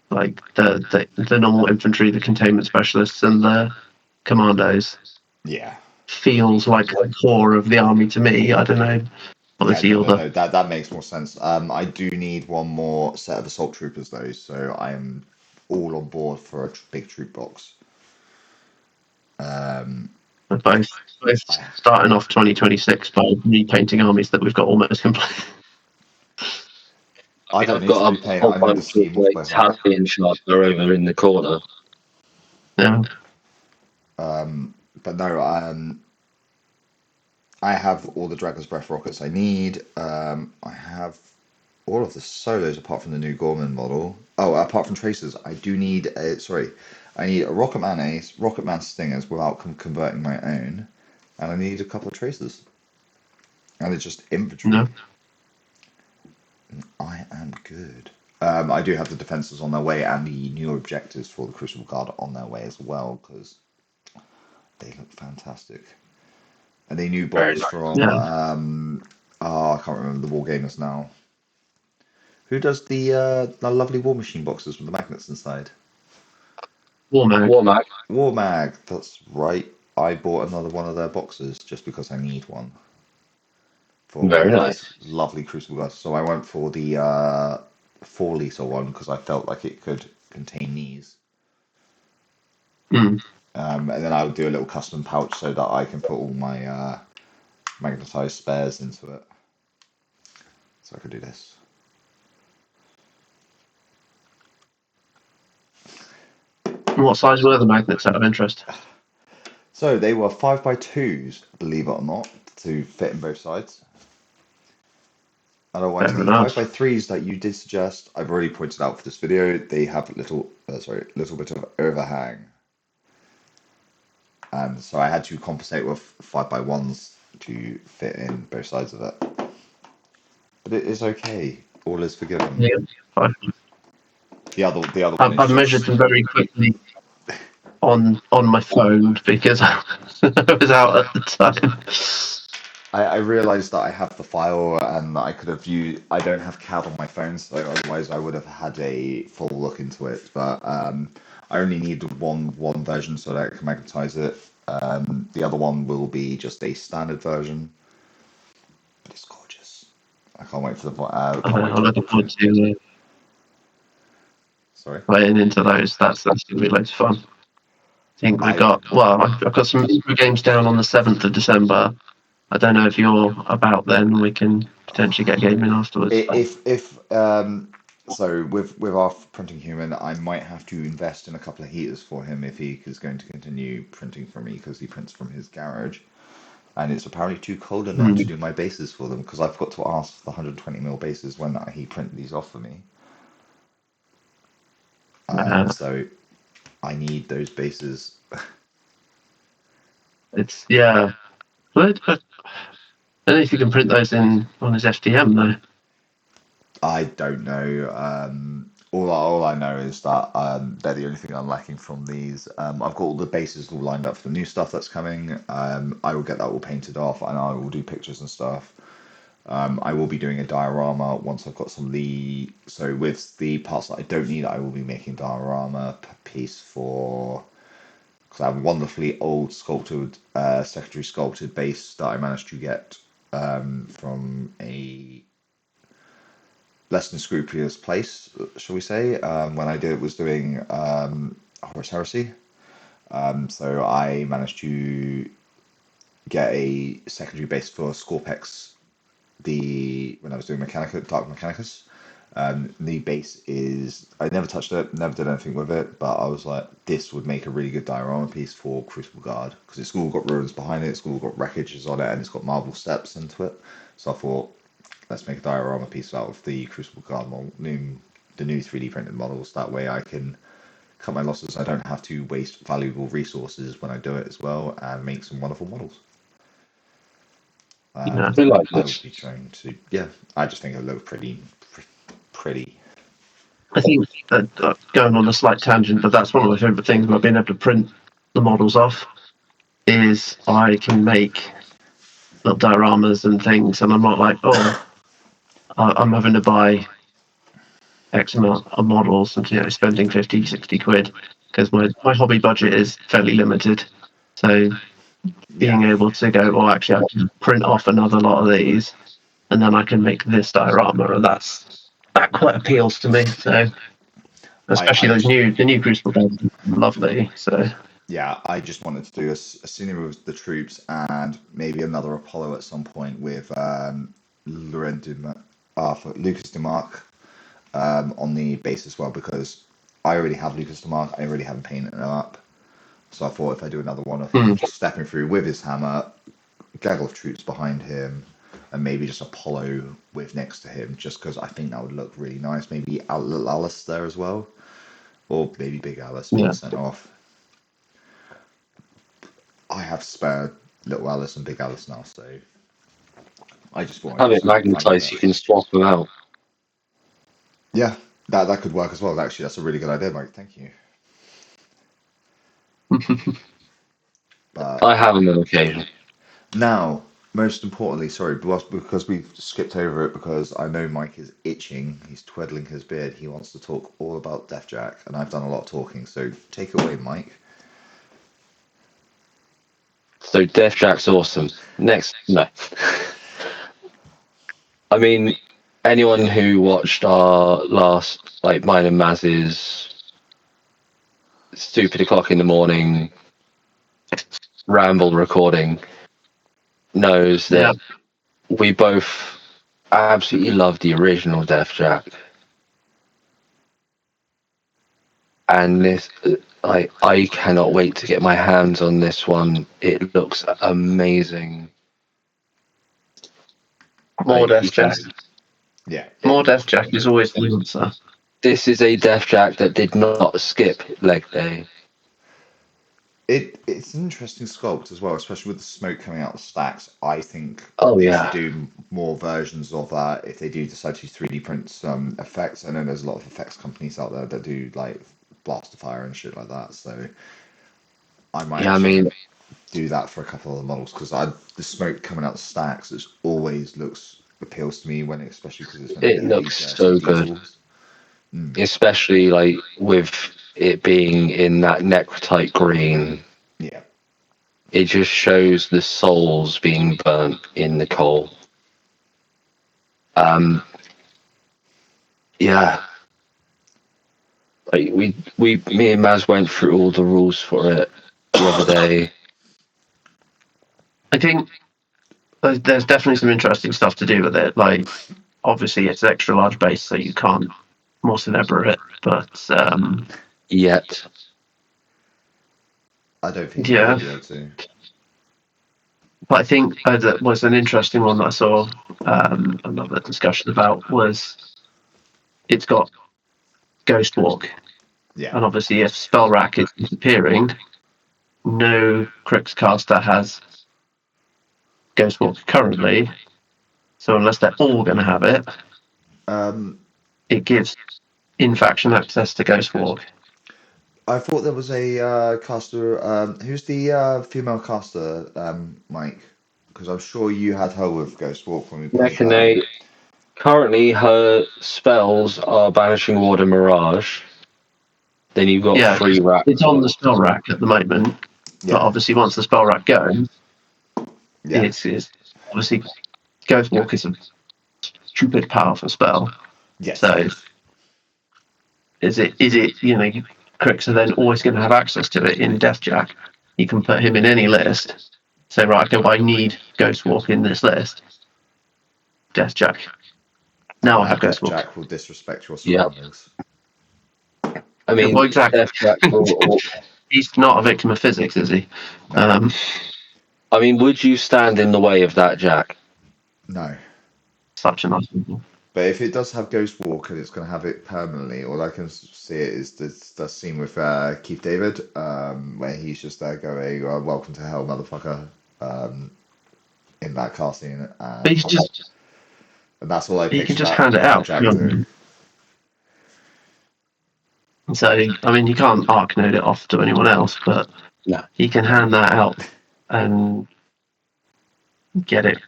C: like the normal infantry, the containment specialists, and the commandos.
A: Yeah.
C: Feels like the core of the army to me. I don't know. Obviously,
A: Yeah,
C: you're the
A: that makes more sense. I do need one more set of assault troopers though, so I'm all on board for a big troop box.
C: both starting off 2026 by repainting armies that we've got almost complete.
A: I don't
D: I've
A: need to
D: got
A: repaint.
D: whole
A: I know the
D: bunch of
A: scheme off by heart.
D: Italian sharpener over in the corner.
C: Yeah.
A: But no, I have all the Dragon's Breath rockets I need. I have all of the solos apart from the new Gorman model. Oh, apart from tracers, I do need I need a Rocketman Ace, Rocketman Stingers without converting my own, and I need a couple of tracers. And it's just infantry.
C: No.
A: I am good. I do have the defenses on their way and the new objectives for the Crucible Guard on their way as well because they look fantastic. And a new
D: Very
A: box
D: nice.
A: from I can't remember the War Gamers now. Who does the lovely War Machine boxes with the magnets inside?
C: Warmag.
A: War Mag. That's right. I bought another one of their boxes just because I need one for
D: Very
A: this
D: nice.
A: lovely Crucible Guard. So I went for the 4-liter one because I felt like it could contain these.
C: Mm.
A: And then I would do a little custom pouch so that I can put all my magnetized spares into it. So I could do this.
C: And what size were the magnets out of interest?
A: So they were 5x2s, believe it or not, to fit in both sides. Otherwise,
C: Fair
A: the
C: enough.
A: 5x3s that you did suggest, I've already pointed out for this video, they have a little bit of overhang. So I had to compensate with 5x1s to fit in both sides of it. But it is okay. All is forgiven.
C: Yeah. Fine.
A: The other one is
C: I've measured them very quickly on my phone because I was out at the time.
A: I realised that I have the file and I could have viewed. I don't have CAD on my phone, so otherwise I would have had a full look into it. But I only need one version so that I can magnetize it. The other one will be just a standard version. But it's gorgeous. I can't wait for the.
C: I'm looking forward to
A: Sorry.
C: playing into those. That's going to be loads of fun. I think we've got I've got some intro games down on the 7th of December. I don't know if you're about then. We can potentially get a game in afterwards.
A: So with our printing human, I might have to invest in a couple of heaters for him if he is going to continue printing for me because he prints from his garage, and it's apparently too cold in there to do my bases for them because I've got to ask for the 120mm bases when he printed these off for me. So I need those bases.
C: It's But I don't know if you can print those in on his FDM though.
A: I don't know. All I know is that they're the only thing I'm lacking from these. I've got all the bases all lined up for the new stuff that's coming. I will get that all painted off and I will do pictures and stuff. I will be doing a diorama once I've got some of the. So with the parts that I don't need, I will be making a diorama piece for. Because I have a wonderfully old sculpted, secondary sculpted base that I managed to get from a less than scrupulous place, shall we say, when I was doing Horus Heresy. So I managed to get a secondary base for Scorpex when I was doing Dark Mechanicus. The base is, I never touched it, never did anything with it, but I was like, this would make a really good diorama piece for Crucible Guard because it's all got ruins behind it, it's all got wreckages on it, and it's got marble steps into it. So I thought, let's make a diorama piece out of the Crucible Guard model, the new 3D printed models. That way I can cut my losses. I don't have to waste valuable resources when I do it as well, and make some wonderful models.
D: I like
A: I will
D: this.
A: be trying to, yeah. I just think it looks pretty.
C: I think going on a slight tangent, but that's one of my favourite things about being able to print the models off. Is I can make little dioramas and things, and I'm not like, oh, I'm having to buy X amount of models and spending 50, 60 quid because my hobby budget is fairly limited. So being able to go, oh, actually, I can print off another lot of these, and then I can make this diorama, and that quite appeals to me. So especially
A: I
C: the new Crucible Guard, lovely. So
A: yeah, I just wanted to do a scene with the troops and maybe another Apollo at some point with Lucas Demarque on the base as well, because I already have Lucas Demarque, I already haven't painted him up. So I thought if I do another one of him just stepping through with his hammer, gaggle of troops behind him, and maybe just Apollo with next to him, just because I think that would look really nice. Maybe little Alice there as well, or maybe Big Alice being sent off. I have spare little Alice and Big Alice now, so I just thought I'd
D: Have
A: do
D: it
A: something fun with
D: magnetized,
A: it.
D: you can swap them out.
A: Yeah, that could work as well. Actually, that's a really good idea, Mike. Thank you. But
D: I have them on occasion.
A: now, most importantly, sorry, because we've skipped over it, because I know Mike is itching. He's twiddling his beard. He wants to talk all about Deathjack, and I've done a lot of talking. So take it away, Mike.
D: So Deathjack's awesome. Next, no. I mean, anyone who watched our last, like mine and Mazz's stupid o'clock in the morning ramble recording knows that we both absolutely love the original Deathjack. And this, I cannot wait to get my hands on this one. It looks amazing.
C: more
D: Like,
C: Deathjack.
A: Yeah.
C: More Deathjack is always the answer.
D: this is a Deathjack that did not skip leg day.
A: It's an interesting sculpt as well, especially with the smoke coming out of the stacks. I think
D: Oh,
A: they
D: yeah.
A: should do more versions of that if they do decide to 3D print some effects. I know there's a lot of effects companies out there that do like blast of fire and shit like that, so I might
D: Yeah, I
A: actually
D: mean,
A: do that for a couple of the models, because the smoke coming out of the stacks always appeals to me, when especially because it's meant to
D: it
A: be a
D: looks
A: dirty
D: so good.
A: diesel.
D: Especially like with it being in that necrotite green.
A: Yeah.
D: It just shows the souls being burnt in the coal. Yeah. Like me and Maz went through all the rules for it the other day.
C: I think there's definitely some interesting stuff to do with it. Like, obviously, it's an extra large base, so you can't more Cinebra it. But
D: Yet.
A: I don't think
C: yeah.
A: you'll be able to.
C: But I think that was an interesting one that I saw another discussion about was it's got Ghost Walk.
A: Yeah.
C: And obviously, if Spell Rack is disappearing, no Cryx caster has Ghost Walk currently. So unless they're all going to have it, it gives in-faction access to Ghost Walk.
A: I thought there was a caster. Who's the female caster, Mike? Because I'm sure you had her with Ghost Walk when we played.
D: Mechanate. Currently, her spells are Banishing Ward and Mirage. Then you've got 3 racks.
C: It's on the Spell Rack at the moment.
A: Yeah.
C: But obviously, once the Spell Rack goes,
A: Yeah.
C: it's obviously Ghost Walk is a stupid powerful spell.
A: Yes.
C: So is it Cryx are then always going to have access to it in Deathjack. You can put him in any list. Say, right, okay, I need Ghost Walk in this list. Deathjack. Now I have Ghost Walk.
A: Jack will disrespect your surroundings.
D: I mean,
C: Well, exactly.
D: Deathjack
C: He's not a victim of physics, is he?
A: No.
D: I mean, would you stand in the way of that, Jack?
A: No.
C: Such a nice people.
A: But if it does have Ghost Walk and it's going to have it permanently, all I can see it is the scene with Keith David, where he's just there going, "Welcome to hell, motherfucker," in that car scene,
C: But
A: and that's all I
C: he
A: picture.
C: can just
A: that
C: hand it out.
A: Jack doing.
C: So, I mean, you can't arc node it off to anyone else, but
D: No.
C: he can hand that out and get it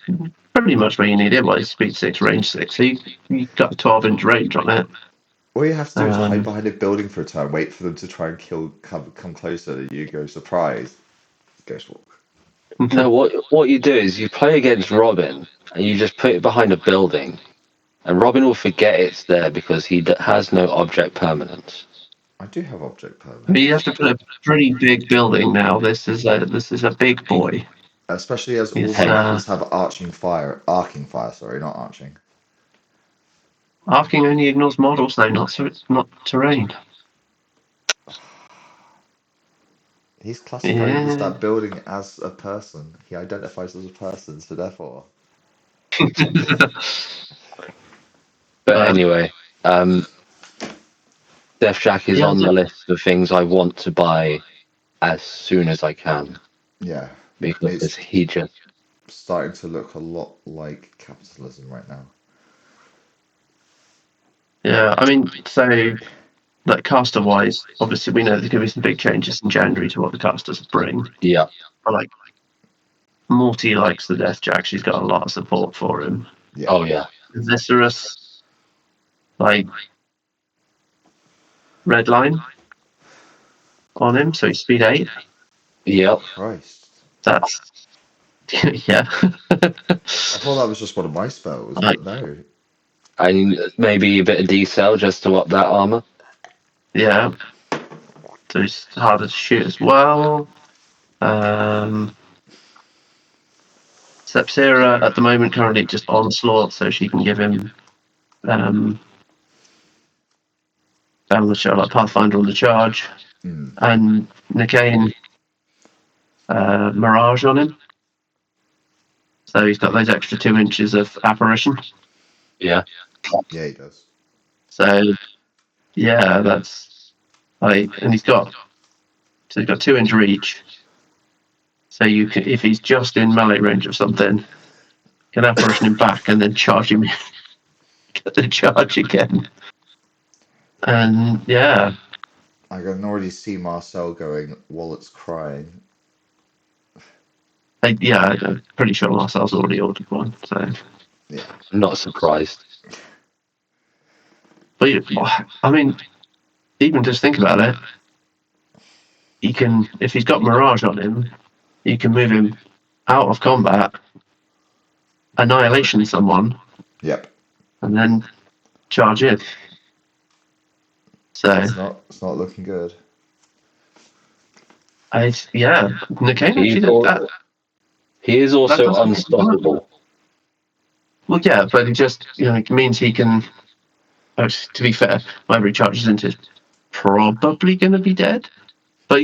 C: pretty much where you need it. Well, it's speed 6, range 6. So you've got a 12-inch range on it.
A: All you have to do is hide behind a building for a turn, wait for them to try and come closer, and you go surprise. Ghost walk.
D: No, what you do is you play against Robin, and you just put it behind a building, and Robin will forget it's there because he has no object permanence.
A: I do have object
C: But
A: permanence.
C: you have to put a pretty big building now. This is a big boy.
A: Especially as all
C: It's,
A: my weapons have arcing fire, sorry, not arching.
C: Arcing only ignores models, though, not terrain.
A: He's classifying
C: Yeah.
A: that building as a person. He identifies as a person, so therefore.
D: But anyway, Deathjack is
C: Yeah,
D: on
C: so-
D: the list of things I want to buy as soon as I can
A: Yeah,
D: because
A: it's
D: he just
A: starting to look a lot like capitalism right now.
C: Yeah, I mean, so like caster-wise, obviously we know there's going to be some big changes in January to what the casters bring.
D: yeah.
C: But like, Morty likes the Deathjack. She's got a lot of support for him.
A: Yeah.
D: Oh yeah.
C: Viscerus, like, red line on him, so he's speed 8.
D: Yep.
A: Christ.
C: That's yeah.
A: I thought that was just one of my spells, but no.
D: And maybe a bit of decel just to up that armor.
C: Yeah. So he's harder to shoot as well. Sepsira at the moment currently just onslaught, so she can give him down the charge, like Pathfinder on the charge, and Nicaine Mirage on him. So he's got those extra 2 inches of apparition.
D: Yeah.
A: Yeah, he does.
C: So yeah, that's like, and he's got 2-inch reach. So you can, if he's just in melee range of something, can apparition him back and then charge him. Get the charge again. And yeah,
A: I can already see Marcel going, Wallet's crying.
C: I'm pretty sure Marcel's already ordered one. So
A: Yeah.
D: I'm not surprised.
C: but I mean, even just think about it. He can, if he's got Mirage on him, you can move him out of combat, annihilation someone,
A: Yep.
C: and then charge in. So
A: It's not looking good.
C: Nicaine actually did that.
D: He is also
C: That's-
D: unstoppable.
C: Well, yeah, but it just it means he can. To be fair, whatever he charges into is probably going to be dead. But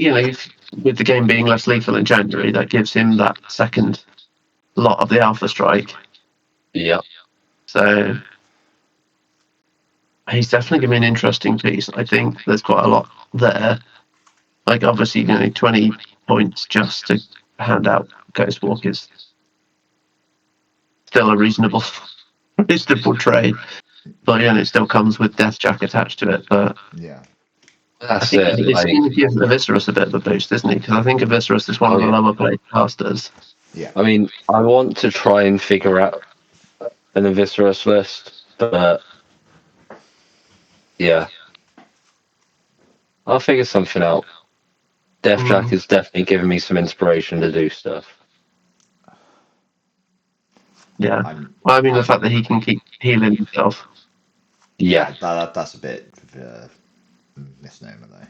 C: with the game being less lethal in January, that gives him that second lot of the Alpha Strike.
D: Yep.
C: So he's definitely going to be an interesting piece. I think there's quite a lot there. Like obviously, 20 points just to hand out Ghost Walk is still a reasonable trade. But it still comes with Deathjack attached to it. But
A: Yeah.
C: I
D: That's
C: think
D: it.
C: it's
D: Like,
C: going to give Aviserus a bit of a boost, isn't he? Because I think Aviserus is one of the lower played casters.
A: Yeah.
D: I mean, I want to try and figure out an Aviserus list, but yeah, I'll figure something out. Deathjack is definitely giving me some inspiration to do stuff.
C: Yeah. Well, I mean, the fact that he can keep healing himself.
D: Yeah.
A: That's a bit of a misnomer, though.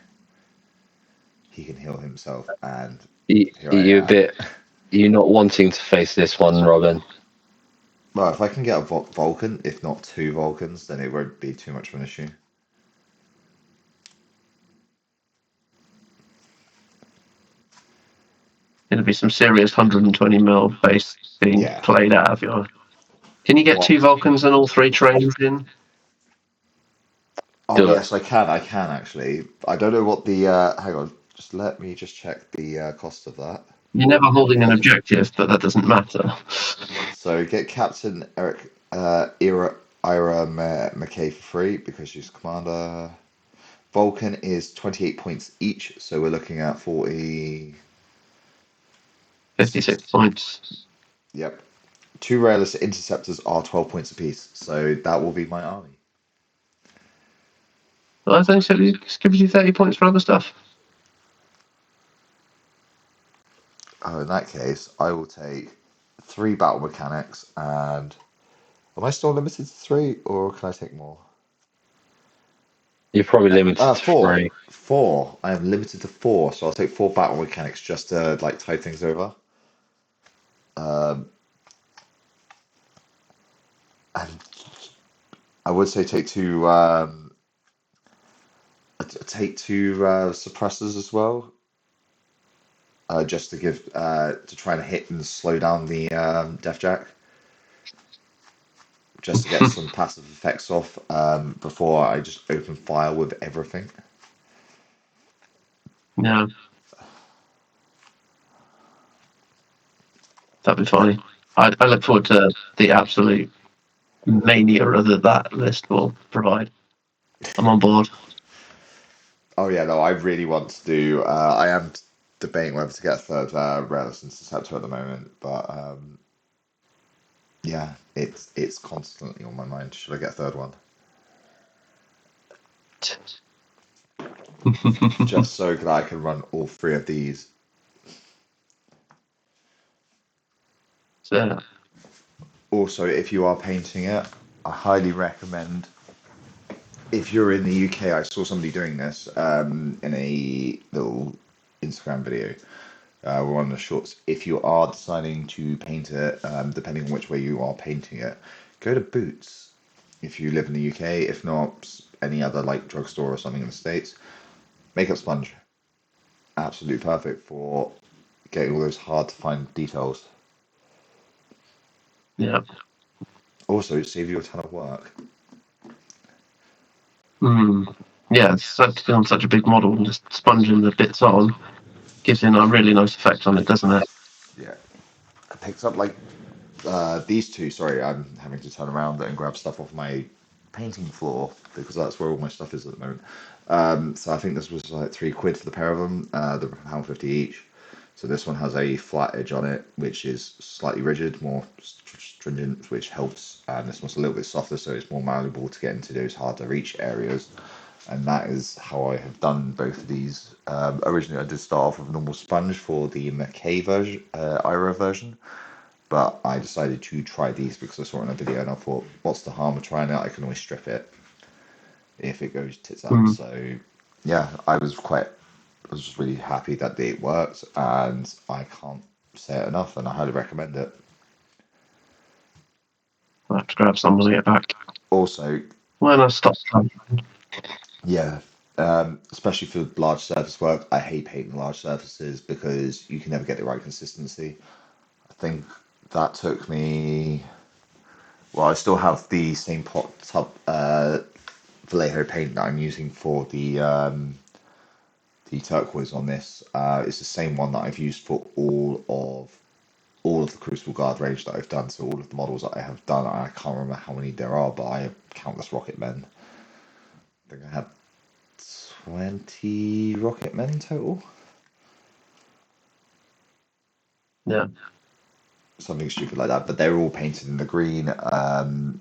A: He can heal himself, and
D: You're not wanting to face this one, Robin.
A: Well, if I can get a Vulcan, if not 2 Vulcans, then it won't be too much of an issue.
C: It'll be some serious 120 mil base being played out of your. Can you get 2 Vulcans and all 3 trains in?
A: Oh, yes, I can. I can, actually. I don't know what the... hang on. Just let me just check the cost of that.
C: You're never holding an objective, but that doesn't matter.
A: So get Captain Ira McKay for free because she's commander. Vulcan is 28 points each, so we're looking at 40.
C: 56 points.
A: Yep. 2 Railless Interceptors are 12 points apiece, so that will be my army.
C: Well, I think it gives you 30 points for other stuff.
A: Oh, in that case, I will take 3 battle mechanics, and am I still limited to 3, or can I take more?
D: You're probably limited to
A: 4.
D: 3.
A: 4. I am limited to 4, so I'll take 4 battle mechanics just to like tide things over. And I would say take 2. Take 2 suppressors as well, just to give to try and hit and slow down the Deathjack, just to get some passive effects off before I just open fire with everything.
C: Yeah. That'd be funny. I look forward to the absolute mania that list will provide. I'm on board.
A: Oh yeah, no, I really want to do. I am debating whether to get a third Railless Interceptor at the moment, but yeah, it's constantly on my mind. Should I get a third one? Just so that I can run all 3 of these.
C: So,
A: Also, if you are painting it, I highly recommend. If you're in the UK, I saw somebody doing this in a little Instagram video. One of the shorts. If you are deciding to paint it, depending on which way you are painting it, go to Boots. If you live in the UK, if not any other like drugstore or something in the States, makeup sponge. Absolutely perfect for getting all those hard to find details.
C: yeah.
A: Also, it saves you a ton of work.
C: Yeah, it's on such a big model, and just sponging the bits on gives it a really nice effect on it, doesn't it?
A: Yeah. It picks up like these two. Sorry, I'm having to turn around and grab stuff off my painting floor because that's where all my stuff is at the moment. So I think this was like £3 for the pair of them. They're £1.50 each. So this one has a flat edge on it, which is slightly rigid, more stringent, which helps. And this one's a little bit softer, so it's more malleable to get into those hard to reach areas. And that is how I have done both of these. Originally, I did start off with a normal sponge for the McKay version, Ira version, but I decided to try these because I saw it in a video and I thought, what's the harm of trying it? I can always strip it if it goes tits up. So yeah, I was just really happy that it worked, and I can't say it enough, and I highly recommend it.
C: I have to grab some when I get back.
A: Also,
C: When I stop.
A: yeah, especially for large surface work, I hate painting large surfaces because you can never get the right consistency. I think that took me. Well, I still have the same pot tub Vallejo paint that I'm using for the turquoise on this. It's the same one that I've used for all of the Crucible Guard range that I've done. So all of the models that I have done, I can't remember how many there are, but I have countless rocket men. I think I have 20 rocket men in total.
C: Yeah.
A: Something stupid like that, but they're all painted in the green, the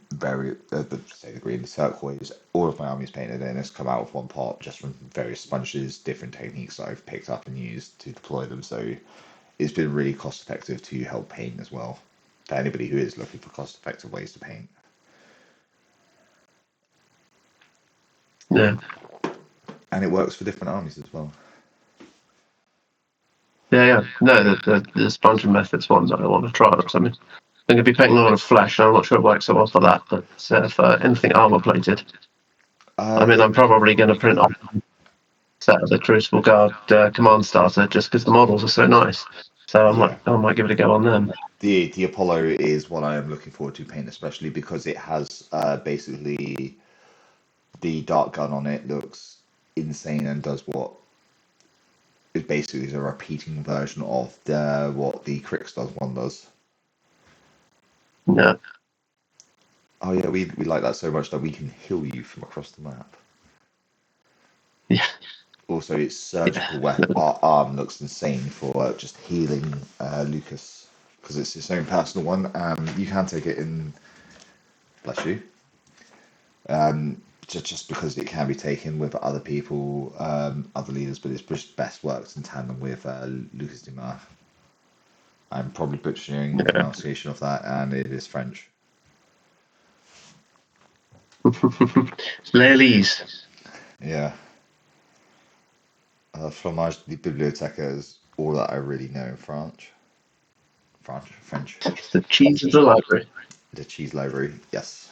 A: green, the turquoise. All of my army is painted in. It's come out of one pot just from various sponges, different techniques that I've picked up and used to deploy them. So it's been really cost effective to help paint as well. For anybody who is looking for cost effective ways to paint.
C: Yeah.
A: And it works for different armies as well.
C: Yeah. No, the sponging method's one that I want to try or something. I'm going to be painting a lot of flesh, and I'm not sure it works so well for that, but for anything armor plated, I'm probably going to print off a set of the Crucible Guard command starter just because the models are so nice. So I might give it a go on them.
A: The Apollo is what I am looking forward to paint, especially because it has basically the dart gun on it looks insane and does what is basically a repeating version of what the Cryx one does.
C: Yeah.
A: Oh yeah, we like that so much that we can heal you from across the map.
C: Yeah.
A: Also, its surgical arm looks insane for just healing Lucas, because it's its own personal one. You can take it in, bless you, just because it can be taken with other people, other leaders, but it's just best works in tandem with Lucas Dumas. I'm probably butchering the pronunciation of that, and it is French.
C: Railless.
A: Yeah. Fromage de bibliothèque is all that I really know in French. French.
C: The cheese of the library.
A: The cheese library, yes.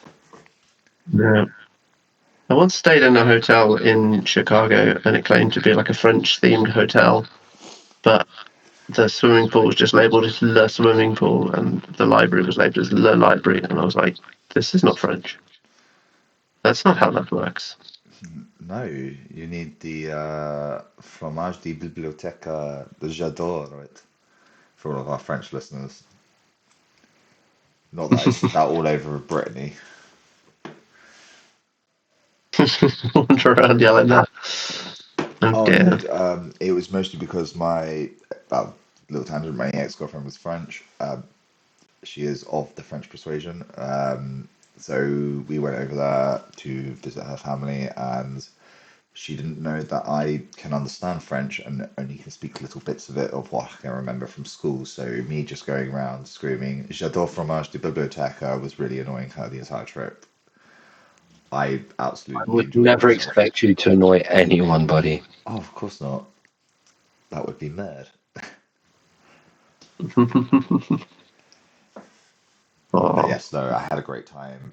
C: Yeah. I once stayed in a hotel in Chicago, and it claimed to be like a French-themed hotel, but the swimming pool was just labelled as Le Swimming Pool, and the library was labelled as Le Library, and I was like, this is not French. That's not how that works.
A: No, you need the fromage de bibliothèque de j'adore, right? For all of our French listeners. Not that I said that all over Brittany.
C: Wander around yelling that. Oh
A: Oh
C: dear.
A: no, it was mostly because my little tangent. My ex-girlfriend was French. She is of the French persuasion. So we went over there to visit her family, and she didn't know that I can understand French and only can speak little bits of it of what I can remember from school. So me just going around screaming "J'adore fromage de bibliothèque" was really annoying her the entire trip. I
D: I
A: absolutely
D: would
A: enjoyed
D: never
A: myself.
D: expect you to annoy anyone, buddy.
A: Oh, of course not. That would be mad. But
C: Oh,
A: yes, no, I had a great time.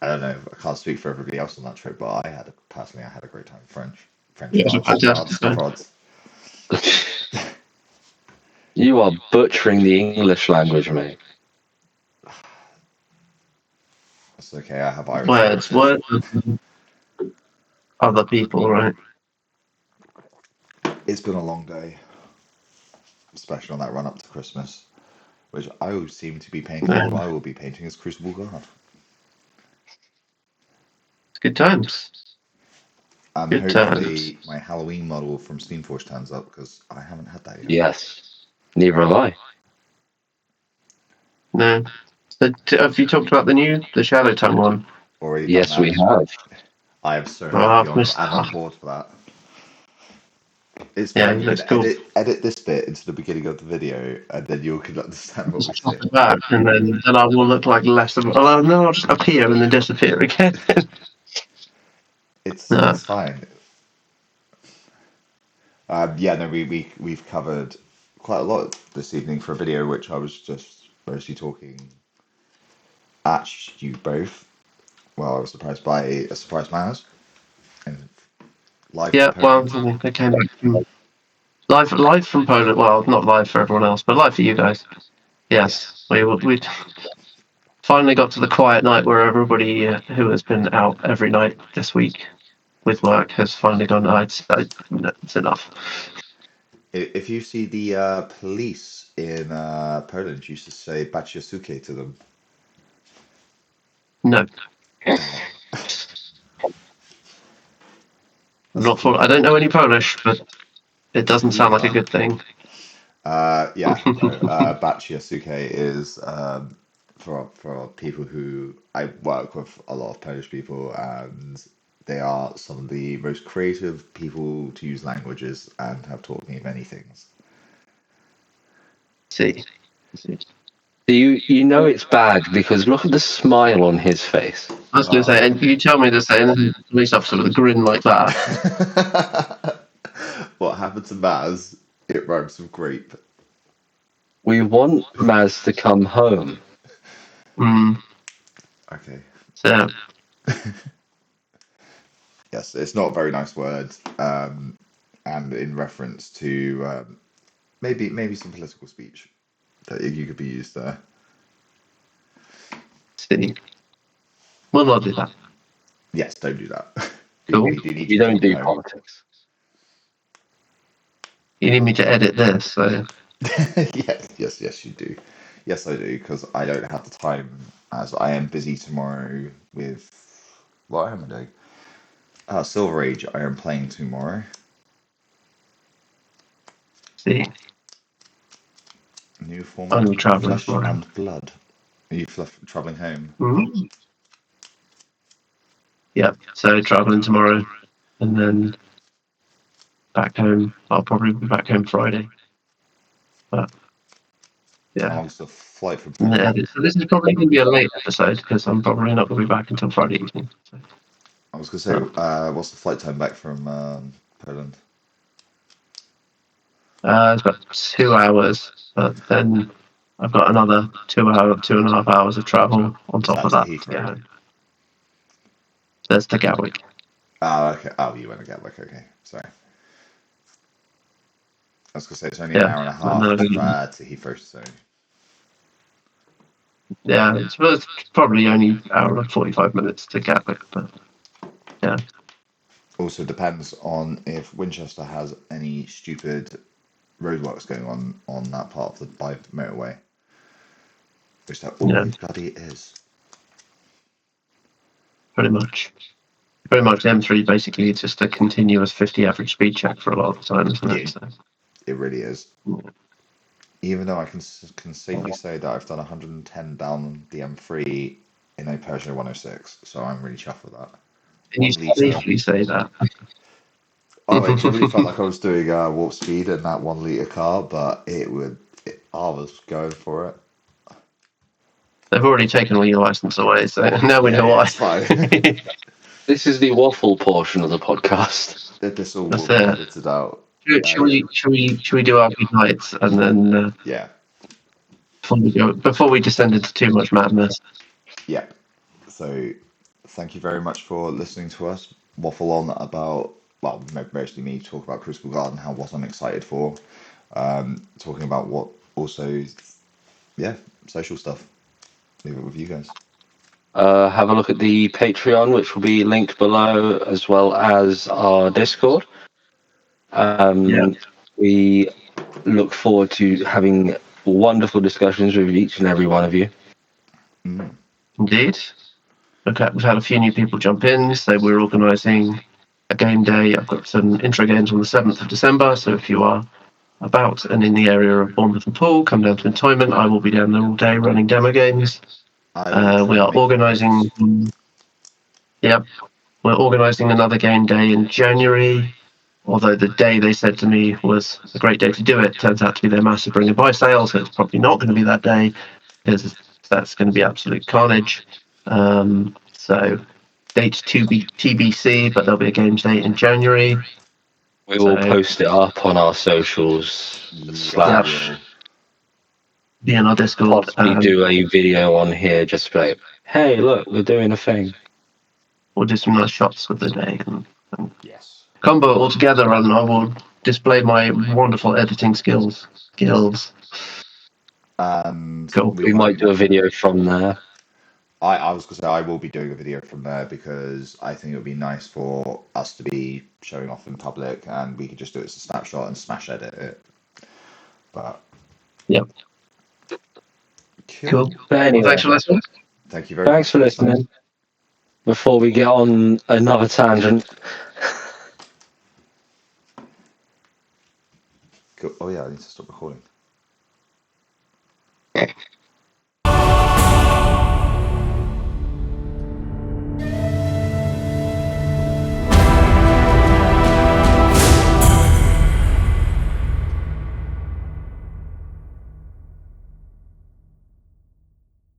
A: I don't know. I can't speak for everybody else on that trip, but personally, I had a great time. French
C: it was a
A: France,
C: fantastic
A: France,
C: time.
A: France.
D: You are butchering the English language, mate.
A: It's okay. I have Irish
C: Words,
A: heritage.
C: words of other people, right?
A: It's been a long day, especially on that run up to Christmas, which I will seem to be painting.
C: Yeah.
A: What I will be painting is Crucible Guard.
C: It's good times.
A: And
C: Good times.
A: hopefully my Halloween model from Steamforge turns up because I haven't had that yet.
D: Yes. Neither have I.
C: No. So, have you talked about the Shadow Tongue one?
A: Already done
D: Yes, we
A: that.
D: have.
A: I am so
C: Oh,
A: happy
C: I've missed.
A: and on board for that. It's
C: Yeah,
A: fine.
C: he
A: You can
C: looks cool.
A: edit this bit into the beginning of the video, and then you can understand what we
C: Just pop
A: say.
C: it back, and then I will look like less of. Oh no, I'll just appear and then disappear again. No.
A: It's fine. Yeah, no, we've covered quite a lot this evening for a video, which I was just mostly talking at you both. Well, I was surprised by a surprise Mazz and live from
C: Yeah, well,
A: Poland.
C: they came back from live from Poland. Well, not live for everyone else, but live for you guys. Yes,
A: Yes.
C: we finally got to the quiet night where everybody who has been out every night this week with work has finally gone. It's enough.
A: If you see the police in Poland, used to say "Baciasuke" to them.
C: No,
A: Damn.
C: I'm
A: That's a
C: not
A: cool
C: for. I
A: one.
C: don't know any Polish, but it doesn't sound like a
A: Super.
C: good thing.
A: Yeah, no. Baciasuke is for people who I work with a lot of Polish people, and they are some of the most creative people to use languages and have taught me many things.
C: See.
D: You know it's bad because look at the smile on his face.
C: I was going to say, and you tell me to say, and then the police officer with a grin like that.
A: What happened to Maz? It rhymes with grape.
D: We want Maz to come home.
C: Mm,
A: Okay.
C: so,
A: Yes, it's not a very nice word, and in reference to maybe some political speech that you could be used there.
C: see. We'll not do that.
A: Yes, don't do that.
C: Cool.
A: We do need
D: We
A: you to
D: don't
A: come
D: do
A: home.
D: politics.
C: You need me to edit this, so.
A: Yes, you do. Yes, I do, because I don't have the time, as I am busy tomorrow with what am I doing? Silver Age, I am playing tomorrow.
C: See,
A: New format,
C: I'm traveling
A: Flesh
C: tomorrow.
A: and Blood. Are you traveling home?
C: Mm. Yep. So traveling tomorrow, and then back home. I'll probably be back home Friday. But
A: How
C: yeah.
A: long's the flight from
C: And the
A: Poland?
C: edit. So this is probably going to be a late episode because I'm probably not going to be back until Friday evening. So.
A: I was going to say, what's the flight time back from Poland?
C: It's about 2 hours, but then I've got another 2.5 hours of travel on
A: Is
C: top
A: that
C: of
A: to
C: that.
A: Heathrow?
C: Yeah. There's to Gatwick.
A: Oh, okay. Oh, you went to Gatwick. Okay, sorry. I was going to say it's only an
C: Yeah.
A: hour and a
C: And then
A: half to Heathrow, so
C: yeah, it's probably only an hour and 45 minutes to Gatwick, but yeah.
A: also depends on if Winchester has any stupid roadworks going on that part of the motorway, which there always bloody is.
C: Pretty much. Pretty much M3 basically it's just a continuous 50 average speed check for a lot of the time, isn't it?
A: Yeah,
C: So,
A: it really is.
C: yeah.
A: Even though I can safely say that I've done 110 down the M3 in a Peugeot 106, so I'm really chuffed with that.
C: Can you
A: 1 litre.
C: safely say that?
A: Oh, it generally felt like I was doing warp speed in that 1 litre car, but I was going for it.
C: They've already taken all your license away, so now we know
A: Yeah,
C: why.
A: it's fine.
D: This is the waffle portion of the podcast.
A: This all
C: That's
A: will be
C: it.
A: edited out.
C: Should we do our good nights and then
A: Yeah,
C: before we descend into too much madness?
A: yeah. So, thank you very much for listening to us waffle on about, well, mostly me talk about Crucible Guard and what I'm excited for. Talking about what also, social stuff. Leave it with you guys.
D: Have a look at the Patreon, which will be linked below, as well as our Discord. We look forward to having wonderful discussions with each and every one of you.
C: Indeed. Okay, we've had a few new people jump in, so we're organising a game day. I've got some intro games on the 7th of December, so if you are about and in the area of Bournemouth and Poole, come down to Entoyment. I will be down there all day running demo games. We are organising. Yep, we're organising another game day in January. Although the day they said to me was a great day to do it, turns out to be their massive bring and buy sale, so it's probably not going to be that day because that's going to be absolute carnage. So dates to be TBC, but there'll be a games day in January.
D: We will post it up on our socials /
C: be in our Discord.
D: Possibly do a video on here, just like, hey, look, we're doing a thing.
C: We'll do some nice shots with the day and
A: Yes.
C: combo it all together, and I will display my wonderful editing skills.
A: And
C: cool.
D: We might do a video from there.
A: I was going to say I will be doing a video from there because I think it would be nice for us to be showing off in public, and we could just do it as a snapshot and smash edit it. But
C: yep.
A: Cool.
D: But anyway,
C: Thanks for listening.
A: Thank you very much.
D: Thanks for listening. Before we get on another tangent.
A: Cool. Oh yeah, I need to stop recording.